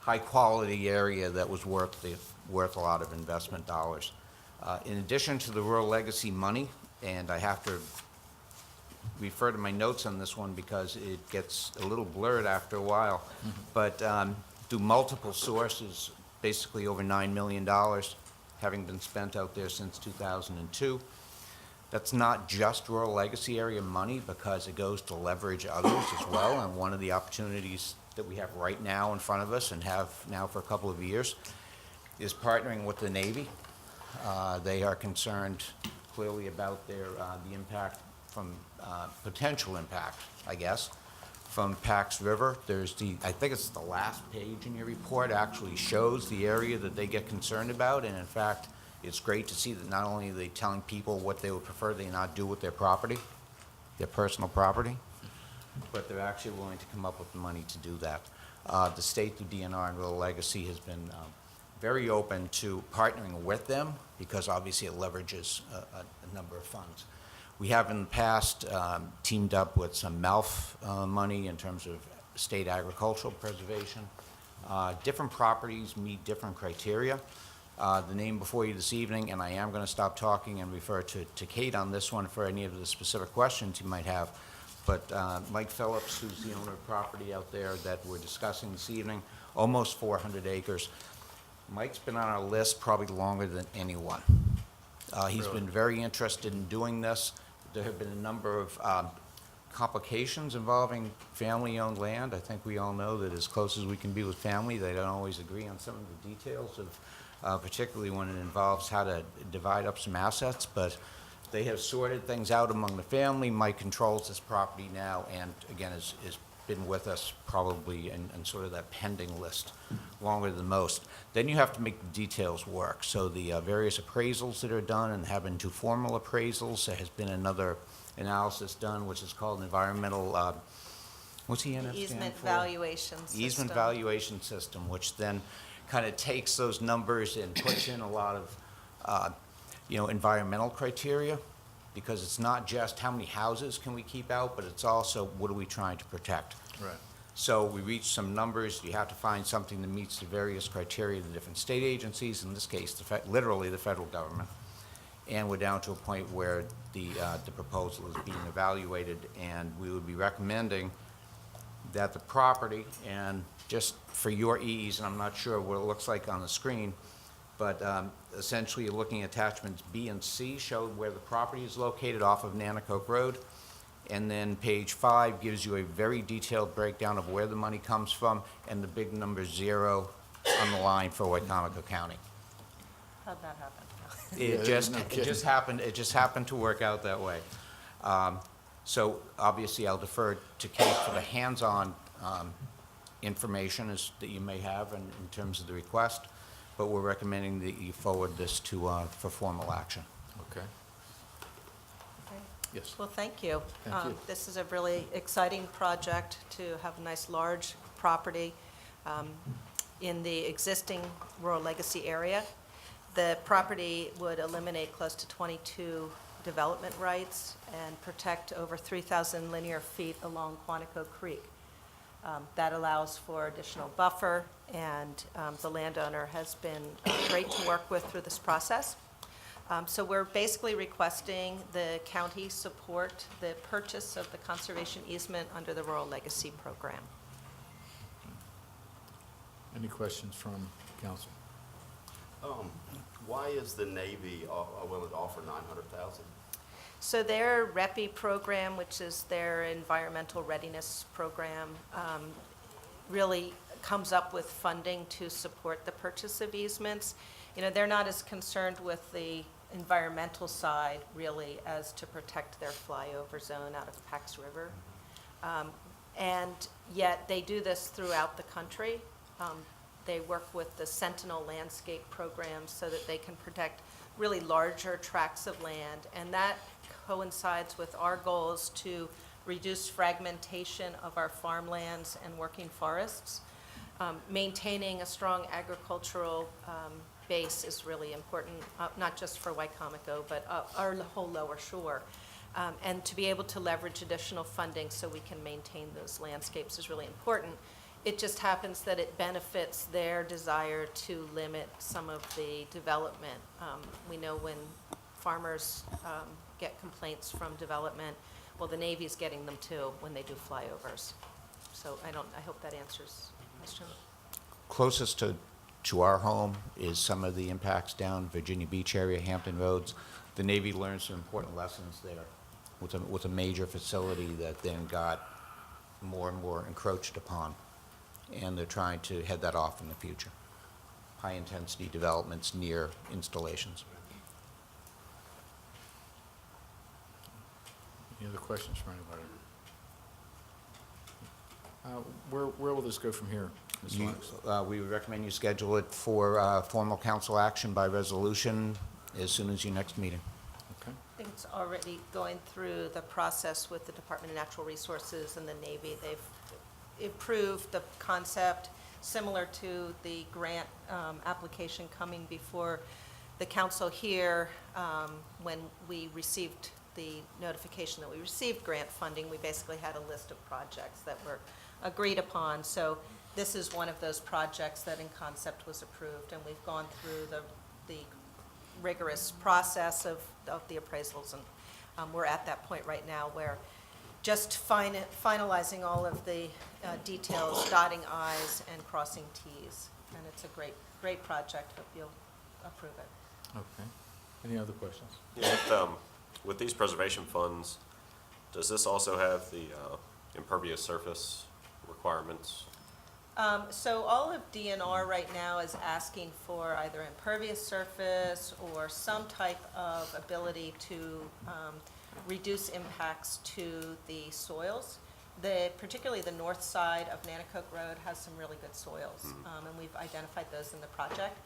Speaker 8: high-quality area that was worth a lot of investment dollars. In addition to the rural legacy money, and I have to refer to my notes on this one because it gets a little blurred after a while, but through multiple sources, basically over $9 million having been spent out there since 2002. That's not just rural legacy area money, because it goes to leverage others as well, and one of the opportunities that we have right now in front of us and have now for a couple of years is partnering with the Navy. They are concerned clearly about the impact from, potential impact, I guess, from Pax River. I think it's the last page in your report actually shows the area that they get concerned about, and in fact, it's great to see that not only are they telling people what they would prefer they not do with their property, their personal property, but they're actually willing to come up with the money to do that. The state through DNR and Rural Legacy has been very open to partnering with them, because obviously it leverages a number of funds. We have in the past teamed up with some MALF money in terms of state agricultural preservation. Different properties meet different criteria. The name before you this evening, and I am going to stop talking and refer to Kate on this one for any of the specific questions you might have. But Mike Phillips, who's the owner of property out there that we're discussing this evening, almost 400 acres. Mike's been on our list probably longer than anyone. He's been very interested in doing this. There have been a number of complications involving family-owned land. I think we all know that as close as we can be with family, they don't always agree on some of the details of, particularly when it involves how to divide up some assets. But they have sorted things out among the family. Mike controls this property now, and again, has been with us probably in sort of that pending list longer than most. Then you have to make the details work. So the various appraisals that are done, and have been two formal appraisals. There has been another analysis done, which is called environmental, what's the NF stand
Speaker 5: Easement
Speaker 8: for?
Speaker 5: valuation system.
Speaker 8: Easement valuation system, which then kind of takes those numbers and puts in a lot of, environmental criteria, because it's not just how many houses can we keep out, but it's also what are we trying to protect.
Speaker 3: Right.
Speaker 8: So we reach some numbers. You have to find something that meets the various criteria of the different state agencies, in this case, literally the federal government. And we're down to a point where the proposal is being evaluated, and we would be recommending that the property, and just for your ease, and I'm not sure what it looks like on the screen, but essentially you're looking at attachments B and C, show where the property is located off of Nanacoke Road. And then page 5 gives you a very detailed breakdown of where the money comes from, and the big number 0 on the line for Wicomico County.
Speaker 5: How'd that happen?
Speaker 8: It just happened to work out that way. So obviously, I'll defer to Kate for the hands-on information that you may have in terms of the request, but we're recommending that you forward this to, for formal action.
Speaker 3: Okay. Yes.
Speaker 10: Well, thank you.
Speaker 3: Thank you.
Speaker 10: This is a really exciting project to have a nice large property in the existing rural legacy area. The property would eliminate close to 22 development rights and protect over 3,000 linear feet along Quantico Creek. That allows for additional buffer, and the landowner has been great to work with through this process. So we're basically requesting the county support the purchase of the conservation easement under the Rural Legacy Program.
Speaker 3: Any questions from council?
Speaker 7: Why is the Navy willing to offer 900,000?
Speaker 10: So their REPI program, which is their environmental readiness program, really comes up with funding to support the purchase of easements. You know, they're not as concerned with the environmental side, really, as to protect their flyover zone out of Pax River. And yet, they do this throughout the country. They work with the Sentinel Landscape Program so that they can protect really larger tracts of land, and that coincides with our goals to reduce fragmentation of our farmlands and working forests. Maintaining a strong agricultural base is really important, not just for Wicomico, but our whole lower shore. And to be able to leverage additional funding so we can maintain those landscapes is really important. It just happens that it benefits their desire to limit some of the development. We know when farmers get complaints from development, well, the Navy's getting them too when they do flyovers. So I hope that answers the question.
Speaker 8: Closest to our home is some of the impacts down Virginia Beach area, Hampton Roads. The Navy learned some important lessons there with a major facility that then got more and more encroached upon. And they're trying to head that off in the future. High-intensity developments near installations.
Speaker 3: Any other questions from anybody? Where will this go from here, Ms. Fox?
Speaker 8: We would recommend you schedule it for formal council action by resolution as soon as your next meeting.
Speaker 3: Okay.
Speaker 10: I think it's already going through the process with the Department of Natural Resources and the Navy. They've approved the concept similar to the grant application coming before the council here. When we received the notification that we received grant funding, we basically had a list of projects that were agreed upon. So this is one of those projects that in concept was approved, and we've gone through the rigorous process of the appraisals, and we're at that point right now where just finalizing all of the details, dotting i's and crossing t's, and it's a great project. Hope you'll approve it.
Speaker 3: Okay. Any other questions?
Speaker 13: Yeah, with these preservation funds, does this also have the impervious surface requirements?
Speaker 10: So all of DNR right now is asking for either impervious surface or some type of ability to reduce impacts to the soils. Particularly the north side of Nanticoke Road has some really good soils, and we've identified those in the project.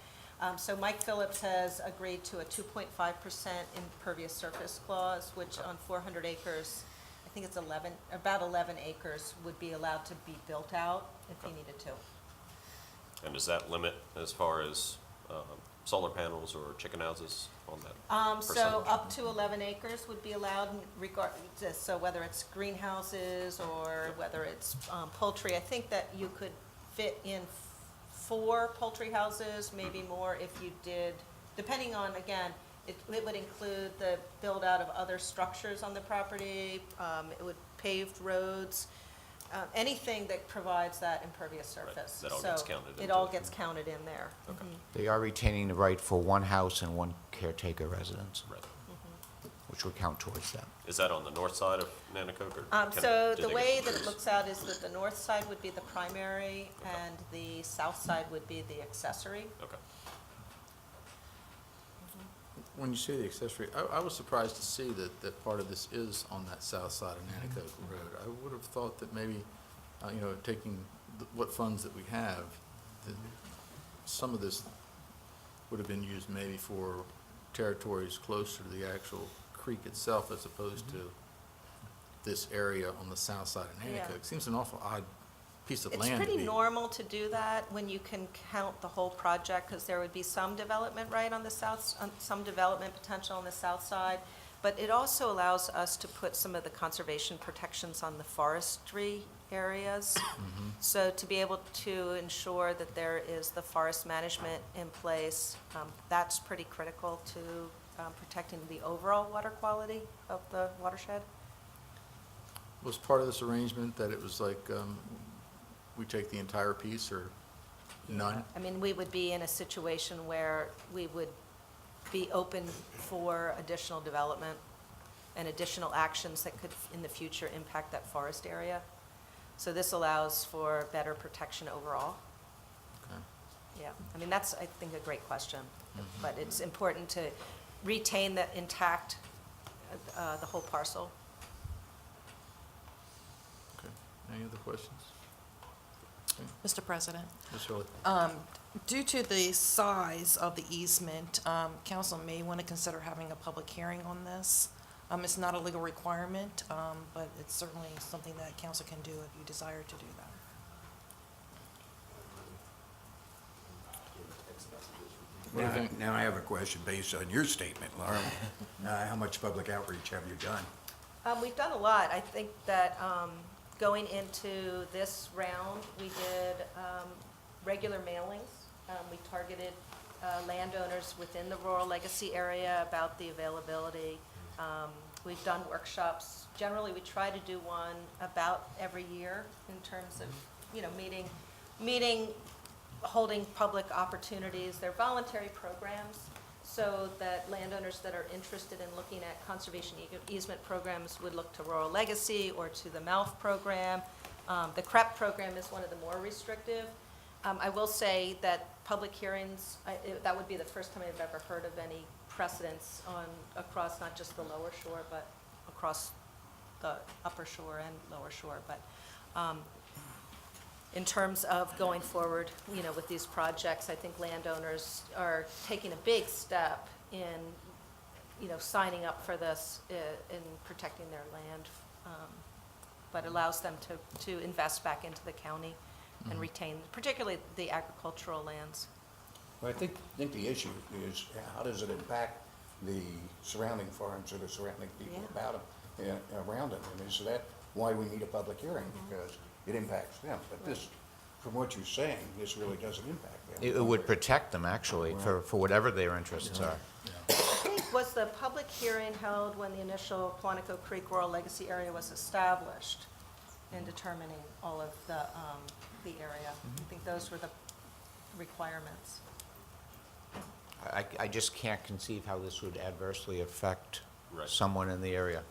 Speaker 10: So Mike Phillips has agreed to a 2.5% impervious surface clause, which on 400 acres, I think it's about 11 acres would be allowed to be built out if he needed to.
Speaker 13: And does that limit as far as solar panels or chicken houses on that
Speaker 10: So
Speaker 13: percentage?
Speaker 10: up to 11 acres would be allowed, so whether it's greenhouses or whether it's poultry. I think that you could fit in 4 poultry houses, maybe more if you did, depending on, again, it would include the build-out of other structures on the property, it would paved roads, anything that provides that impervious surface.
Speaker 13: That all gets counted
Speaker 10: So it
Speaker 13: into
Speaker 10: all
Speaker 13: it.
Speaker 10: gets counted in there.
Speaker 13: Okay.
Speaker 8: They are retaining the right for one house and one caretaker residence,
Speaker 13: Right.
Speaker 8: which would count towards that.
Speaker 13: Is that on the north side of Nanticoke, or
Speaker 10: So
Speaker 13: do
Speaker 10: the
Speaker 13: they
Speaker 10: way
Speaker 13: get to
Speaker 10: that it
Speaker 13: choose?
Speaker 10: looks out is that the north side would be the primary and the south side would be the accessory.
Speaker 13: Okay.
Speaker 3: when you say the accessory, I was surprised to see that part of this is on that south side of Nanticoke Road. I would have thought that maybe, taking what funds that we have, that some of this would have been used maybe for territories closer to the actual creek itself as opposed to this area on the south side of
Speaker 14: Yeah.
Speaker 3: Nanticoke. Seems an awful odd piece of
Speaker 14: It's
Speaker 3: land to
Speaker 14: pretty
Speaker 3: be.
Speaker 14: normal to do that when you can count the whole project, because there would be some development right on the south, some development potential on the south side. But it also allows us to put some of the conservation protections on the forestry areas. So to be able to ensure that there is the forest management in place, that's pretty critical to protecting the overall water quality of the watershed.
Speaker 3: Was part of this arrangement that it was like, we take the entire piece or none?
Speaker 14: I mean, we would be in a situation where we would be open for additional development and additional actions that could, in the future, impact that forest area. So this allows for better protection overall.
Speaker 3: Okay.
Speaker 14: Yeah, I mean, that's, I think, a great question. But it's important to retain that intact, the whole parcel.
Speaker 3: Okay. Any other questions?
Speaker 5: Mr. President,
Speaker 3: Ms. Hurley?
Speaker 5: due to the size of the easement, council may want to consider having a public hearing on this. It's not a legal requirement, but it's certainly something that council can do if you desire to do that.
Speaker 3: What do you think?
Speaker 2: Now I have a question based on your statement, Laura. How much public outreach have you done?
Speaker 14: We've done a lot. I think that going into this round, we did regular mailings. We targeted landowners within the rural legacy area about the availability. We've done workshops. Generally, we try to do one about every year in terms of, meeting, holding public opportunities. They're voluntary programs, so that landowners that are interested in looking at conservation easement programs would look to Rural Legacy or to the MALF program. The CREP program is one of the more restrictive. I will say that public hearings, that would be the first time I've ever heard of any precedents across not just the lower shore, but across the upper shore and lower shore. But in terms of going forward, with these projects, I think landowners are taking a big step in, signing up for this, in protecting their land, but allows them to invest back into the county and retain, particularly the agricultural lands.
Speaker 2: Well, I think the issue is how does it impact the surrounding farms or the surrounding people
Speaker 14: Yeah.
Speaker 2: about them, around them? And is that why we need a public hearing? Because it impacts them. But this, from what you're saying, this really doesn't impact them.
Speaker 8: It would protect them, actually, for whatever their interests are.
Speaker 14: I think, was the public hearing held when the initial Quantico Creek Rural Legacy Area was established in determining all of the area? I think those were the requirements.
Speaker 8: I just can't conceive how this would adversely affect
Speaker 13: Right.
Speaker 8: someone in the area.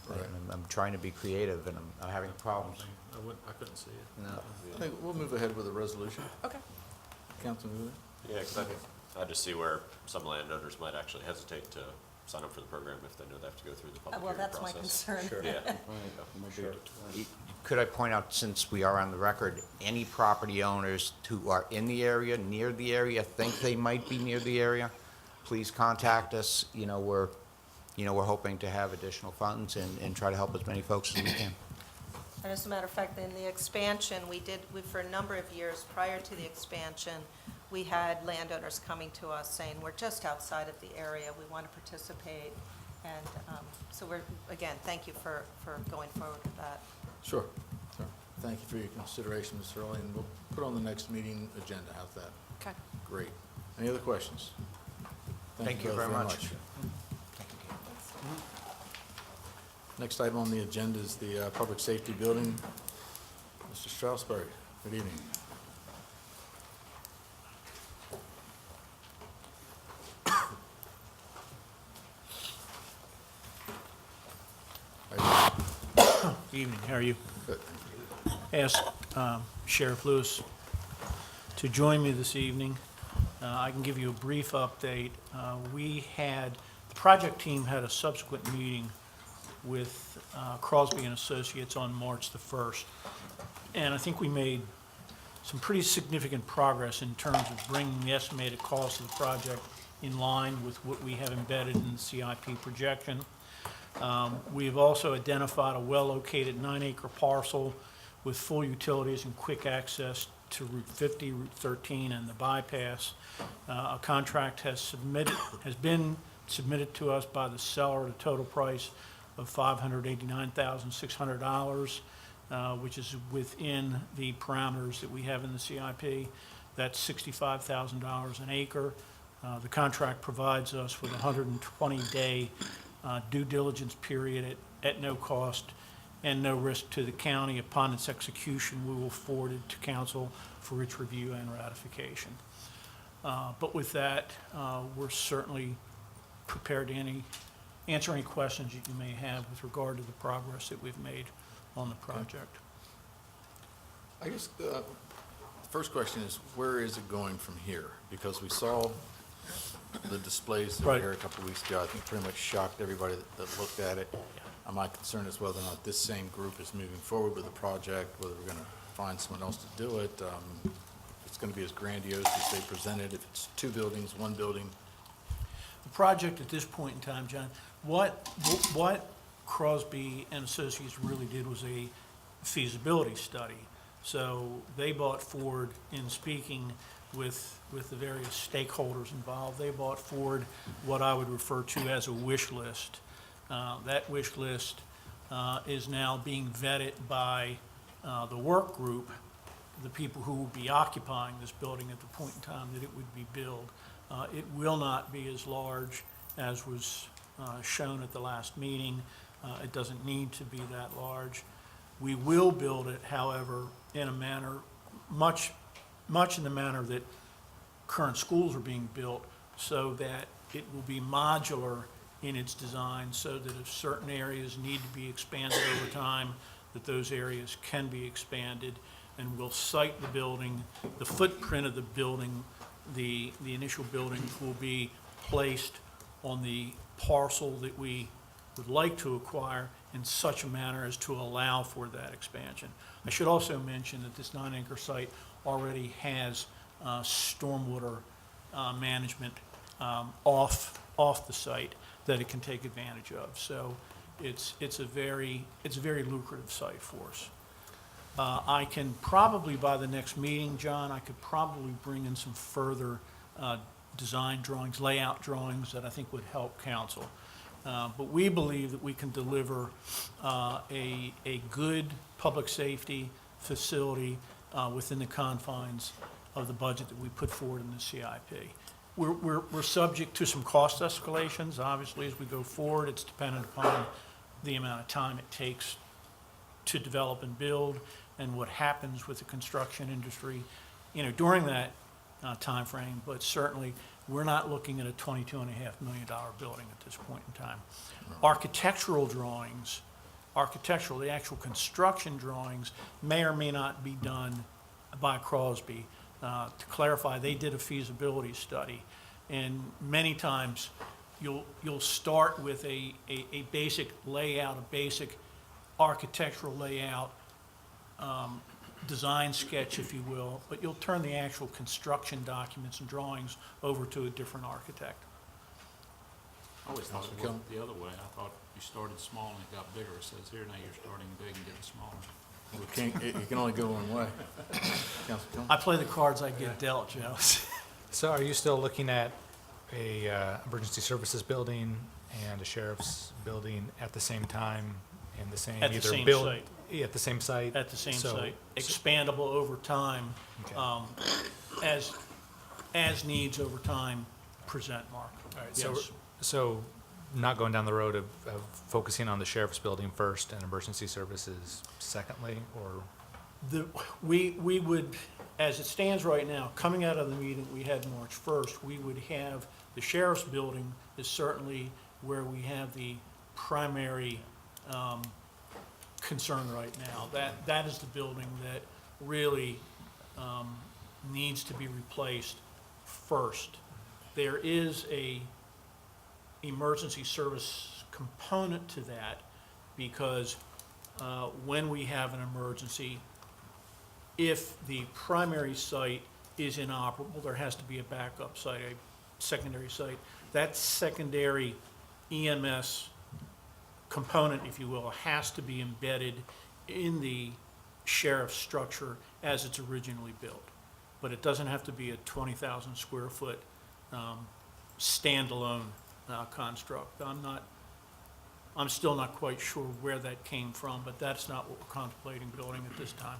Speaker 3: Right.
Speaker 8: I'm trying to be creative, and I'm having problems.
Speaker 3: I couldn't see it.
Speaker 8: No.
Speaker 3: I think we'll move ahead with a resolution.
Speaker 5: Okay.
Speaker 3: Councilman Wheeler?
Speaker 13: Yeah, because I just see where some landowners might actually hesitate to sign up for the program if they know they have to go through the public
Speaker 14: Well,
Speaker 13: hearing
Speaker 14: that's my
Speaker 13: process.
Speaker 14: concern.
Speaker 13: Yeah.
Speaker 8: Could I point out, since we are on the record, any property owners who are in the area, near the area, think they might be near the area, please contact us. We're hoping to have additional funds and try to help as many folks as we can.
Speaker 14: And as a matter of fact, in the expansion, we for a number of years prior to the expansion, we had landowners coming to us saying, we're just outside of the area, we want to participate. And so again, thank you for going forward with that.
Speaker 3: Sure. Thank you for your consideration, Ms. Hurley, and we'll put it on the next meeting agenda. How's that?
Speaker 5: Okay.
Speaker 3: Great. Any other questions?
Speaker 8: Thank you
Speaker 3: both
Speaker 8: very much.
Speaker 3: Next item on the agenda is the Public Safety Building. Mr. Strasburg, good evening.
Speaker 15: Good evening, how are you?
Speaker 3: Good.
Speaker 15: Ask Sheriff Lewis to join me this evening. I can give you a brief update. We had project team had a subsequent meeting with Crosby and Associates on March the 1st. And I think we made some pretty significant progress in terms of bringing the estimated cost of the project in line with what we have embedded in the CIP projection. We have also identified a well-located 9-acre parcel with full utilities and quick access to Route 50, Route 13, and the bypass. A contract has been submitted to us by the seller at a total price of $589,600, which is within the parameters that we have in the CIP. That's $65,000 an acre. The contract provides us with a 120-day due diligence period at no cost and no risk to the county. Upon its execution, we will forward it to council for its review and ratification. But with that, we're certainly prepared to answer any questions that you may have with regard to the progress that we've made on the project.
Speaker 3: I guess the first question is, where is it going from here? Because we saw the displays that were
Speaker 15: Right.
Speaker 3: here a couple of weeks ago. I think pretty much shocked everybody that looked at it. My concern is whether or not this same group is moving forward with the project, whether we're going to find someone else to do it. If it's going to be as grandiose as they presented, if it's 2 buildings, 1 building.
Speaker 15: The project at this point in time, John, what Crosby and Associates really did was a feasibility study. So they brought forward, in speaking with the various stakeholders involved, they brought forward what I would refer to as a wish list. That wish list is now being vetted by the work group, the people who will be occupying this building at the point in time that it would be built. It will not be as large as was shown at the last meeting. It doesn't need to be that large. We will build it, however, in a manner, much in the manner that current schools are being built, so that it will be modular in its design, so that if certain areas need to be expanded over time, that those areas can be expanded, and we'll site the building, the footprint of the building, the initial building will be placed on the parcel that we would like to acquire in such a manner as to allow for that expansion. I should also mention that this 9-acre site already has stormwater management off the site that it can take advantage of. So it's a very lucrative site for us. I can probably, by the next meeting, John, I could probably bring in some further design drawings, layout drawings that I think would help council. But we believe that we can deliver a good public safety facility within the confines of the budget that we put forward in the CIP. We're subject to some cost escalations, obviously, as we go forward. It's dependent upon the amount of time it takes to develop and build and what happens with the construction industry, during that timeframe. But certainly, we're not looking at a $22.5 million building at this point in time. Architectural drawings, the actual construction drawings may or may not be done by Crosby. To clarify, they did a feasibility study, and many times you'll start with a basic layout, a basic architectural layout, design sketch, if you will, but you'll turn the actual construction documents and drawings over to a different architect.
Speaker 16: I always thought it went the other way. I thought you started small and it got bigger. It says here now you're starting big and getting smaller.
Speaker 3: You can only go one way. Councilor Combs?
Speaker 15: I play the cards I get dealt, Joe.
Speaker 6: So are you still looking at a emergency services building and a sheriff's building at the same time in the same
Speaker 15: At the
Speaker 6: either
Speaker 15: same
Speaker 6: build
Speaker 15: site.
Speaker 6: at the same site?
Speaker 15: At the same
Speaker 6: So-
Speaker 15: site, expandable over time,
Speaker 6: Okay.
Speaker 15: as needs over time present, Mark.
Speaker 6: All right,
Speaker 15: Yes.
Speaker 6: so not going down the road of focusing on the sheriff's building first and emergency services secondly, or?
Speaker 15: We would, as it stands right now, coming out of the meeting we had March 1st, we would have, the sheriff's building is certainly where we have the primary concern right now. That is the building that really needs to be replaced first. There is emergency service component to that, because when we have an emergency, if the primary site is inoperable, there has to be a backup site, a secondary site. That secondary EMS component, if you will, has to be embedded in the sheriff's structure as it's originally built. But it doesn't have to be a 20,000 square foot standalone construct. I'm still not quite sure where that came from, but that's not what we're contemplating building at this time.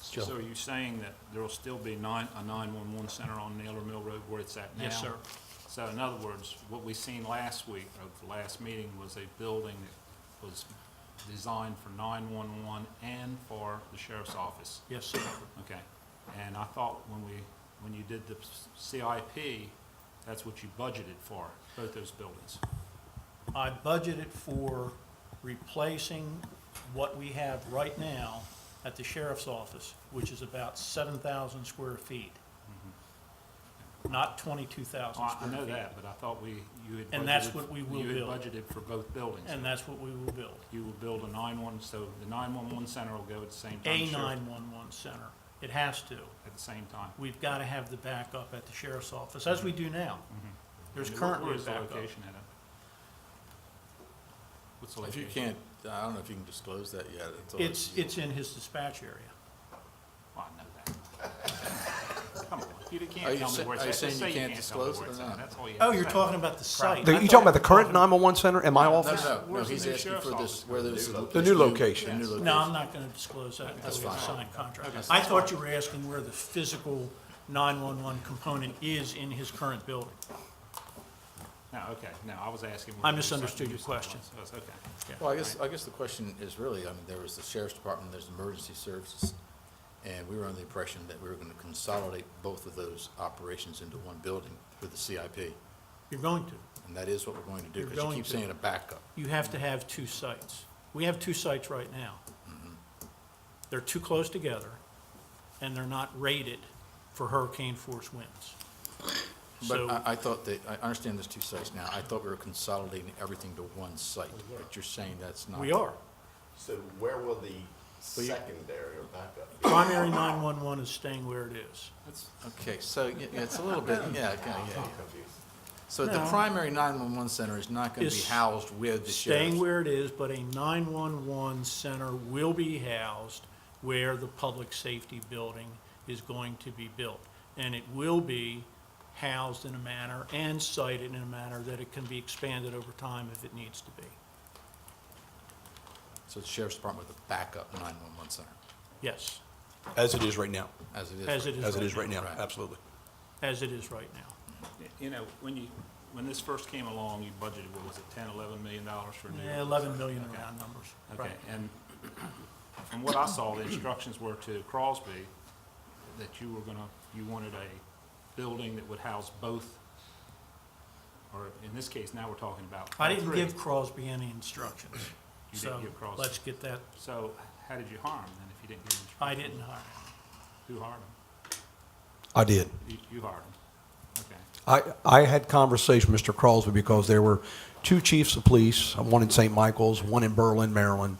Speaker 16: So are you saying that there will still be a 911 center on Naylor Mill Road where it's at now?
Speaker 15: Yes, sir.
Speaker 16: So in other words, what we seen last week, or the last meeting, was a building that was designed for 911 and for the sheriff's office?
Speaker 15: Yes, sir.
Speaker 16: Okay. And I thought when you did the CIP, that's what you budgeted for, both those buildings.
Speaker 15: I budgeted for replacing what we have right now at the sheriff's office, which is about 7,000 square feet, not 22,000
Speaker 16: Oh, I
Speaker 15: square feet.
Speaker 16: know that, but I thought you had budgeted.
Speaker 15: And that's what we will
Speaker 16: You
Speaker 15: build.
Speaker 16: had budgeted for both buildings.
Speaker 15: And that's what we will build.
Speaker 16: You will build a 911, so the 911 center will go at the same time.
Speaker 15: A
Speaker 16: Sheriff,
Speaker 15: 911 center. It has to.
Speaker 16: At the same time.
Speaker 15: We've got to have the backup at the sheriff's office, as we do now. There's
Speaker 16: And
Speaker 15: currently
Speaker 16: where
Speaker 15: a
Speaker 16: is the
Speaker 15: backup.
Speaker 16: location at it? What's the
Speaker 3: If
Speaker 16: location?
Speaker 3: you can't, I don't know if you can disclose that yet. All
Speaker 15: It's in his dispatch area.
Speaker 16: Well, I know that. Come on, you
Speaker 3: Are
Speaker 16: can't
Speaker 3: you
Speaker 16: tell me
Speaker 3: sa-
Speaker 16: where it's
Speaker 3: are you
Speaker 16: at.
Speaker 3: saying
Speaker 16: Just
Speaker 3: you
Speaker 16: say
Speaker 3: can't
Speaker 16: tell me
Speaker 3: disclose
Speaker 16: where
Speaker 3: it or
Speaker 16: it's at.
Speaker 3: not?
Speaker 16: That's all you
Speaker 15: Oh,
Speaker 16: have to
Speaker 15: you're
Speaker 16: say.
Speaker 15: talking about the site.
Speaker 11: You talking about the current 911 center in my
Speaker 3: No,
Speaker 11: office?
Speaker 3: no,
Speaker 16: Where's the
Speaker 3: he's
Speaker 16: new
Speaker 3: asking
Speaker 16: sheriff's
Speaker 3: for this,
Speaker 16: office?
Speaker 3: where there's.
Speaker 11: The new location.
Speaker 3: The new location.
Speaker 15: No, I'm not going to disclose that until we have a
Speaker 3: fine.
Speaker 15: signed contract. I thought you were asking where the physical 911 component is in his current building.
Speaker 16: No, okay, no, I was asking.
Speaker 15: I misunderstood your question.
Speaker 16: Okay.
Speaker 3: Well, I guess the question is really, I mean, there was the sheriff's department, there's emergency services, and we were under the impression that we were gonna consolidate both of those operations into one building through the CIP,
Speaker 15: You're going to.
Speaker 3: and that is what we're going to do,
Speaker 15: You're
Speaker 3: because you
Speaker 15: going
Speaker 3: keep
Speaker 15: to.
Speaker 3: saying a backup.
Speaker 15: You have to have two sites. We have two sites right now. They're too close together, and they're not rated for hurricane force winds.
Speaker 3: But
Speaker 15: So
Speaker 3: I thought that, I understand there's two sites now, I thought we were consolidating everything to one site, but you're saying that's not.
Speaker 15: we are.
Speaker 7: So where will the secondary or backup be?
Speaker 15: Primary 911 is staying where it is.
Speaker 3: Okay, so, it's a little bit, yeah. So the
Speaker 15: No.
Speaker 3: primary 911 center is not gonna be
Speaker 15: Is
Speaker 3: housed with the
Speaker 15: Staying
Speaker 3: sheriff?
Speaker 15: where it is, but a 911 center will be housed where the public safety building is going to be built. And it will be housed in a manner and sited in a manner that it can be expanded over time if it needs to be.
Speaker 3: So the sheriff's department with a backup 911 center,
Speaker 15: Yes,
Speaker 11: As it is right now.
Speaker 3: as it is.
Speaker 15: as
Speaker 3: right
Speaker 15: it is.
Speaker 11: As it is right now,
Speaker 3: Right.
Speaker 11: absolutely.
Speaker 15: As it is right now.
Speaker 16: You know, when this first came along, you budgeted, what was it, $10-11 million for new?
Speaker 15: Yeah, 11 million
Speaker 16: Okay.
Speaker 15: around numbers.
Speaker 16: Okay,
Speaker 15: Right.
Speaker 16: and from what I saw, the instructions were to Crosby that you wanted a building that would house both, or in this case, now we're talking about.
Speaker 15: I didn't
Speaker 16: three.
Speaker 15: give Crosby any instructions.
Speaker 16: You
Speaker 15: So
Speaker 16: didn't give Crosby.
Speaker 15: let's get that,
Speaker 16: So how did you hire him then if you didn't give him instructions?
Speaker 15: I didn't hire him.
Speaker 16: Who hired him?
Speaker 11: I did.
Speaker 16: You hired him. Okay.
Speaker 11: I had conversation with Mr. Crosby because there were two chiefs of police, one in St. Michael's, one in Berlin, Maryland,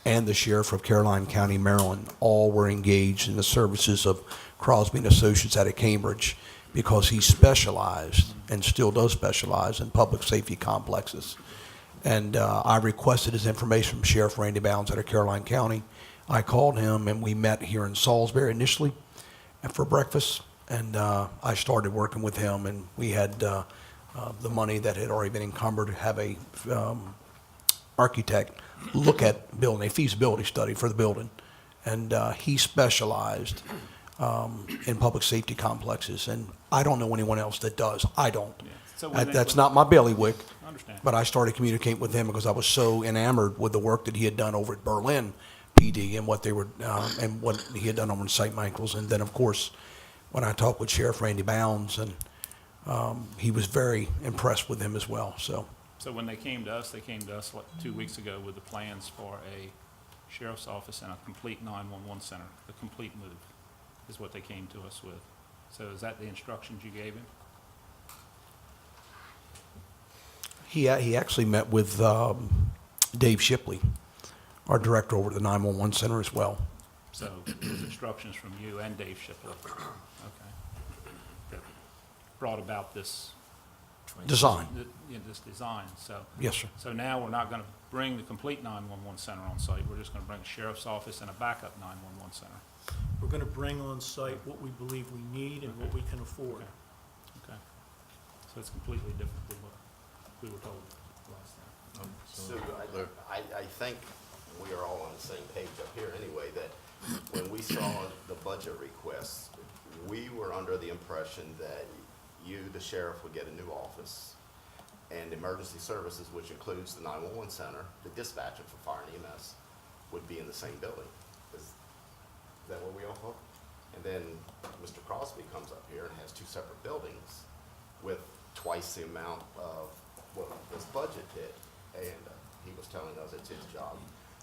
Speaker 11: and the sheriff of Caroline County, Maryland. All were engaged in the services of Crosby and Associates out of Cambridge because he specialized and still does specialize in public safety complexes. And I requested his information from Sheriff Randy Bounds out of Caroline County. I called him and we met here in Salisbury initially for breakfast. And I started working with him, and we had the money that had already been encumbered to have a architect look at building a feasibility study for the building. And he specialized in public safety complexes, and I don't know anyone else that does. I don't.
Speaker 16: Yeah. So when they-
Speaker 11: That's not my bailiwick.
Speaker 16: I understand.
Speaker 11: But I started communicating with him because I was so enamored with the work that he had done over at Berlin PD and what they were and what he had done over in St. Michael's. And then, of course, when I talked with Sheriff Randy Bounds, and he was very impressed with him as well. So
Speaker 16: So when they came to us like 2 weeks ago with the plans for a sheriff's office and a complete 911 center, a complete move is what they came to us with. So is that the instructions you gave him?
Speaker 11: He actually met with Dave Shipley, our director over at the 911 center as well.
Speaker 16: So there's instructions from you and Dave Shipley. Okay. That brought about this.
Speaker 11: Design.
Speaker 16: This design, so.
Speaker 11: Yes, sir.
Speaker 16: So now we're not gonna bring the complete 911 center on site, we're just gonna bring a sheriff's office and a backup 911 center.
Speaker 15: We're going to bring on site what we believe we need and what we can afford.
Speaker 16: Okay. So it's completely different than what we were told last time.
Speaker 7: So I think we are all on the same page up here anyway, that when we saw the budget requests, we were under the impression that you, the sheriff, would get a new office, and emergency services, which includes the 911 center, the dispatcher for fire and EMS, would be in the same building. Is that what we all thought? And then Mr. Crosby comes up here and has two separate buildings with twice the amount of what this budget did. And he was telling us it's his job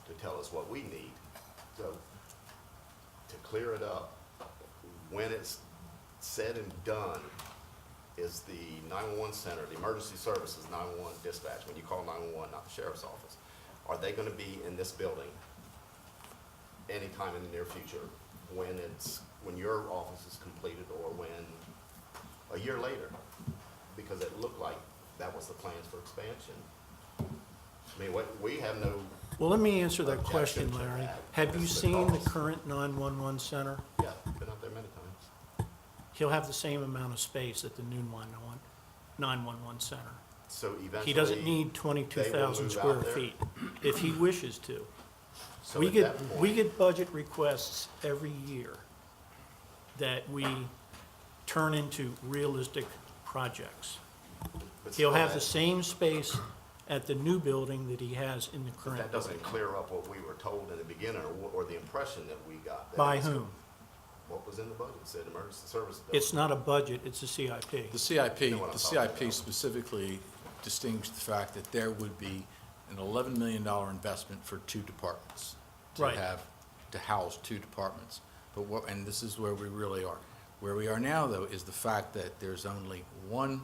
Speaker 7: to tell us what we need. So to clear it up, when it's said and done, is the 911 center, the emergency services 911 dispatch, when you call 911, not the sheriff's office, are they going to be in this building anytime in the near future, when your office is completed, or when a year later? Because it looked like that was the plans for expansion. I mean, we have no.
Speaker 15: Well, let me answer that
Speaker 7: objection
Speaker 15: question,
Speaker 7: to
Speaker 15: Larry.
Speaker 7: that.
Speaker 15: Have you
Speaker 7: It's the
Speaker 15: seen the
Speaker 7: cost.
Speaker 15: current 911 center?
Speaker 7: Yeah, been up there many times.
Speaker 15: He'll have the same amount of space at the new 911 center.
Speaker 7: So eventually.
Speaker 15: He doesn't need
Speaker 7: they will
Speaker 15: 22,000
Speaker 7: move
Speaker 15: square
Speaker 7: out there?
Speaker 15: feet, if he wishes to.
Speaker 7: So
Speaker 15: We
Speaker 7: at
Speaker 15: get,
Speaker 7: that
Speaker 15: we
Speaker 7: point-
Speaker 15: get budget requests every year that we turn into realistic projects.
Speaker 7: but
Speaker 15: He'll
Speaker 7: still
Speaker 15: have the
Speaker 7: that-
Speaker 15: same space at the new building that he has in the
Speaker 7: But
Speaker 15: current
Speaker 7: that doesn't
Speaker 15: building.
Speaker 7: clear up what we were told in the beginning, or the impression that we got. that
Speaker 15: By
Speaker 7: it was-
Speaker 15: whom?
Speaker 7: What was in the budget, it said emergency service.
Speaker 15: It's not a budget, it's a CIP.
Speaker 3: The CIP,
Speaker 7: You know what I'm
Speaker 3: the
Speaker 7: talking
Speaker 3: CIP
Speaker 7: about.
Speaker 3: specifically distinguished the fact that there would be an $11 million investment for two departments.
Speaker 15: Right.
Speaker 3: To house two departments. But what, and this is where we really are. Where we are now, though, is the fact that there's only one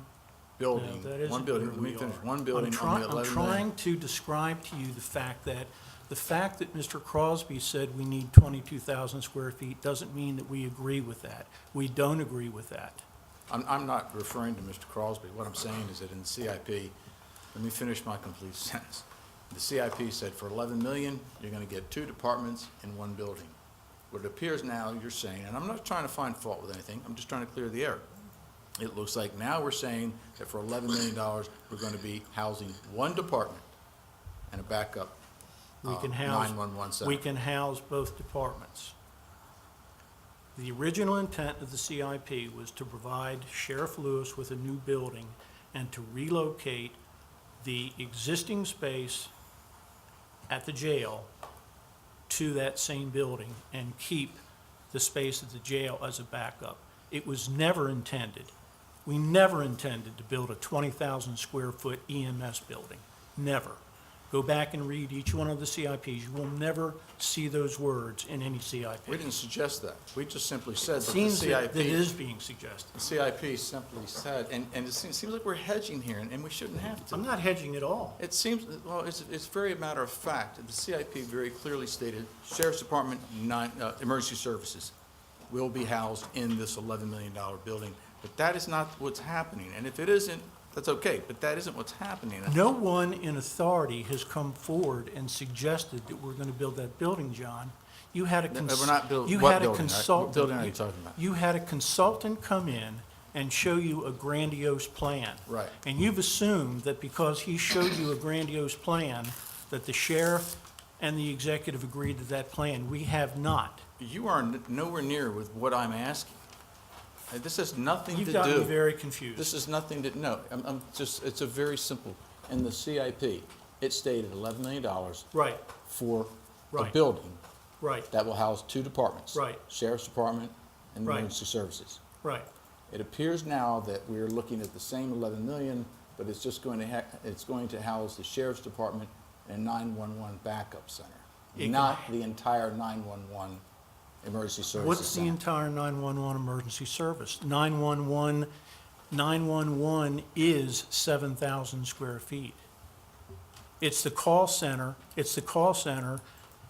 Speaker 3: building,
Speaker 15: No, that isn't
Speaker 3: one building,
Speaker 15: where
Speaker 3: let me
Speaker 15: we
Speaker 3: finish,
Speaker 15: are.
Speaker 3: one building,
Speaker 15: I'm
Speaker 3: only 11 million.
Speaker 15: trying to describe to you the fact that Mr. Crosby said we need 22,000 square feet doesn't mean that we agree with that. We don't agree with that.
Speaker 3: I'm not referring to Mr. Crosby. What I'm saying is that in the CIP, let me finish my complete sentence. The CIP said for 11 million, you're gonna get two departments in one building. What it appears now, you're saying, and I'm not trying to find fault with anything, I'm just trying to clear the air. It looks like now we're saying that for $11 million, we're gonna be housing one department and a backup
Speaker 15: We can house.
Speaker 3: 911 center.
Speaker 15: We can house both departments. The original intent of the CIP was to provide Sheriff Lewis with a new building and to relocate the existing space at the jail to that same building and keep the space at the jail as a backup. It was never intended, we never intended to build a 20,000 square foot EMS building, never. Go back and read each one of the CIPs. You will never see those words in any CIP.
Speaker 3: We didn't suggest that. We just simply said that the
Speaker 15: Seems that
Speaker 3: CIP.
Speaker 15: it is being suggested.
Speaker 3: The CIP simply said, and it seems like we're hedging here, and we shouldn't have to.
Speaker 15: I'm not hedging at all.
Speaker 3: It seems, well, it's very a matter of fact. The CIP very clearly stated, Sheriff's Department, Emergency Services will be housed in this $11 million building. But that is not what's happening. And if it isn't, that's okay, but that isn't what's happening.
Speaker 15: No one in authority has come forward and suggested that we're going to build that building, John. You had a
Speaker 3: No, we're not building,
Speaker 15: you
Speaker 3: what
Speaker 15: had a
Speaker 3: building?
Speaker 15: consultant.
Speaker 3: What building are you talking about?
Speaker 15: You had a consultant come in and show you a grandiose plan.
Speaker 3: Right.
Speaker 15: And you've assumed that because he showed you a grandiose plan, that the sheriff and the executive agreed to that plan. We have not.
Speaker 3: You are nowhere near with what I'm asking. This has nothing to do.
Speaker 15: You've got me very confused.
Speaker 3: This is nothing to, no, I'm just, it's a very simple, in the CIP, it stated $11 million
Speaker 15: Right,
Speaker 3: for a
Speaker 15: Right.
Speaker 3: building
Speaker 15: right,
Speaker 3: that will house two departments.
Speaker 15: Right.
Speaker 3: Sheriff's Department and
Speaker 15: Right.
Speaker 3: Emergency Services.
Speaker 15: right.
Speaker 3: It appears now that we're looking at the same 11 million, but it's just going to it's going to house the Sheriff's Department and 911 backup center,
Speaker 15: It can-
Speaker 3: not the entire 911 emergency services
Speaker 15: What's the
Speaker 3: center.
Speaker 15: entire 911 emergency service? 911 911 is 7,000 square feet. It's the call center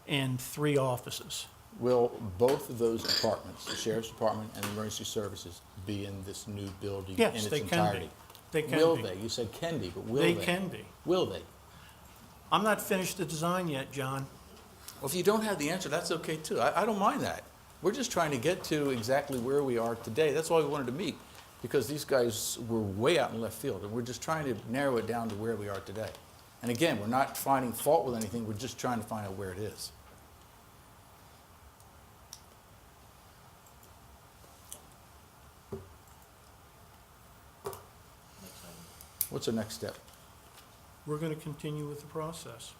Speaker 15: and 3 offices.
Speaker 3: Will both of those departments, the sheriff's department and emergency services, be in this new building in
Speaker 15: Yes,
Speaker 3: its
Speaker 15: they can be.
Speaker 3: entirety?
Speaker 15: They can
Speaker 3: Will
Speaker 15: be.
Speaker 3: they? You said can be, but will they?
Speaker 15: They can be.
Speaker 3: Will they?
Speaker 15: I'm not finished the design yet, John.
Speaker 3: Well, if you don't have the answer, that's okay too. I don't mind that. We're just trying to get to exactly where we are today. That's why we wanted to meet, because these guys were way out in left field, and we're just trying to narrow it down to where we are today. And again, we're not finding fault with anything, we're just trying to find out where it is. What's our next step?
Speaker 15: We're going to continue with the process.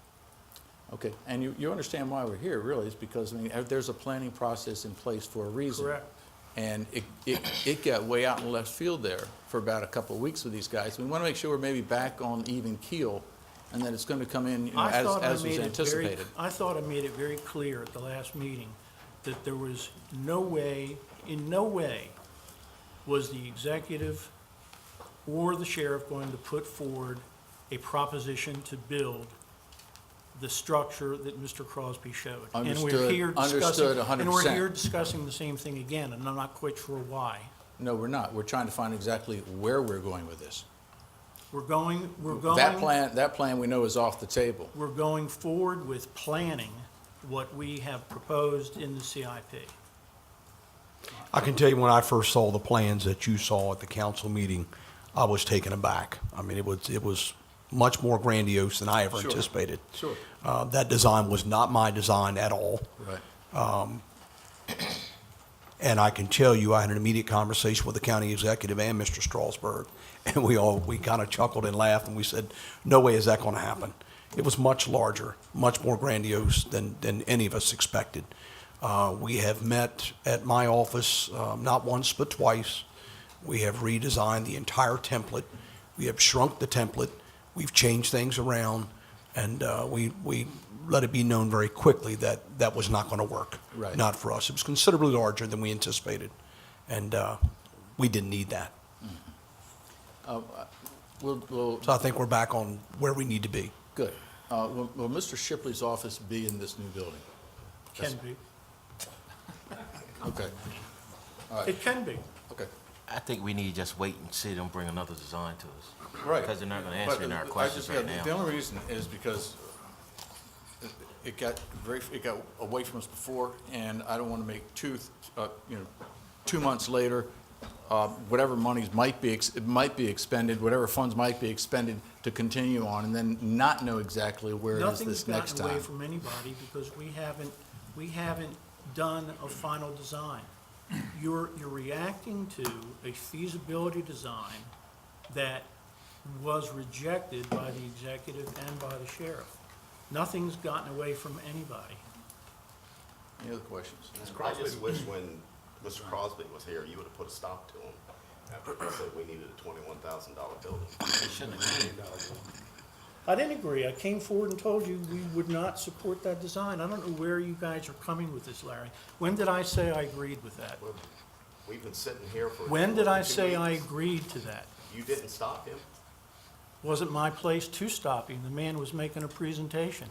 Speaker 3: Okay, and you understand why we're here, really, is because, I mean, there's a planning process in place for a reason.
Speaker 15: Correct.
Speaker 3: And it got way out in left field there for about a couple of weeks with these guys. We want to make sure we're maybe back on even keel, and that it's going to come in, as was anticipated.
Speaker 15: I thought I made it very clear at the last meeting that there was no way, in no way, was the executive or the sheriff going to put forward a proposition to build the structure that Mr. Crosby showed. And we're
Speaker 3: Understood.
Speaker 15: here discussing-
Speaker 3: Understood
Speaker 15: And we're
Speaker 3: 100%.
Speaker 15: here discussing the same thing again, and I'm not quite sure why.
Speaker 3: No, we're not. We're trying to find exactly where we're going with this.
Speaker 15: We're going
Speaker 3: That plan we know is off the table.
Speaker 15: we're going forward with planning what we have proposed in the CIP.
Speaker 11: I can tell you when I first saw the plans that you saw at the council meeting, I was taken aback. I mean, it was much more grandiose than I ever
Speaker 3: Sure.
Speaker 11: anticipated.
Speaker 3: Sure.
Speaker 11: That design was not my design at all.
Speaker 3: Right.
Speaker 11: And I can tell you, I had an immediate conversation with the county executive and Mr. Strasburg, and we kind of chuckled and laughed, and we said, no way is that going to happen. It was much larger, much more grandiose than any of us expected. We have met at my office, not once but twice. We have redesigned the entire template. We have shrunk the template. We've changed things around, and we let it be known very quickly that that was not going to work.
Speaker 3: Right.
Speaker 11: Not for us. It was considerably larger than we anticipated, and we didn't need that.
Speaker 3: We'll,
Speaker 11: So I think we're back on where we need to be.
Speaker 3: good. Will Mr. Shipley's office be in this new building?
Speaker 15: Can be.
Speaker 3: Okay,
Speaker 15: It can be.
Speaker 3: okay.
Speaker 17: I think we need to just wait and see them bring another design to us.
Speaker 3: Right.
Speaker 17: Because they're not gonna answer
Speaker 3: But,
Speaker 17: any of our
Speaker 3: I
Speaker 17: questions
Speaker 3: just-
Speaker 17: right
Speaker 3: yeah,
Speaker 17: now.
Speaker 3: The only reason is because it got away from us before, and I don't want to make 2 months later, whatever monies might be expended, whatever funds might be expended to continue on, and then not know exactly where it is this next
Speaker 15: Nothing's gotten away
Speaker 3: time.
Speaker 15: from anybody because we haven't done a final design. You're reacting to a feasibility design that was rejected by the executive and by the sheriff. Nothing's gotten away from anybody.
Speaker 3: Any other questions?
Speaker 7: I just wish when Mr. Crosby was here, you would have put a stop to him after he said we needed a $21,000 building.
Speaker 15: I didn't agree. I came forward and told you we would not support that design. I don't know where you guys are coming with this, Larry. When did I say I agreed with that?
Speaker 7: Well, we've been sitting here for.
Speaker 15: When did I
Speaker 7: 2
Speaker 15: say I
Speaker 7: weeks.
Speaker 15: agreed to that?
Speaker 7: You didn't stop him?
Speaker 15: Wasn't my place to stop him. The man was making a presentation.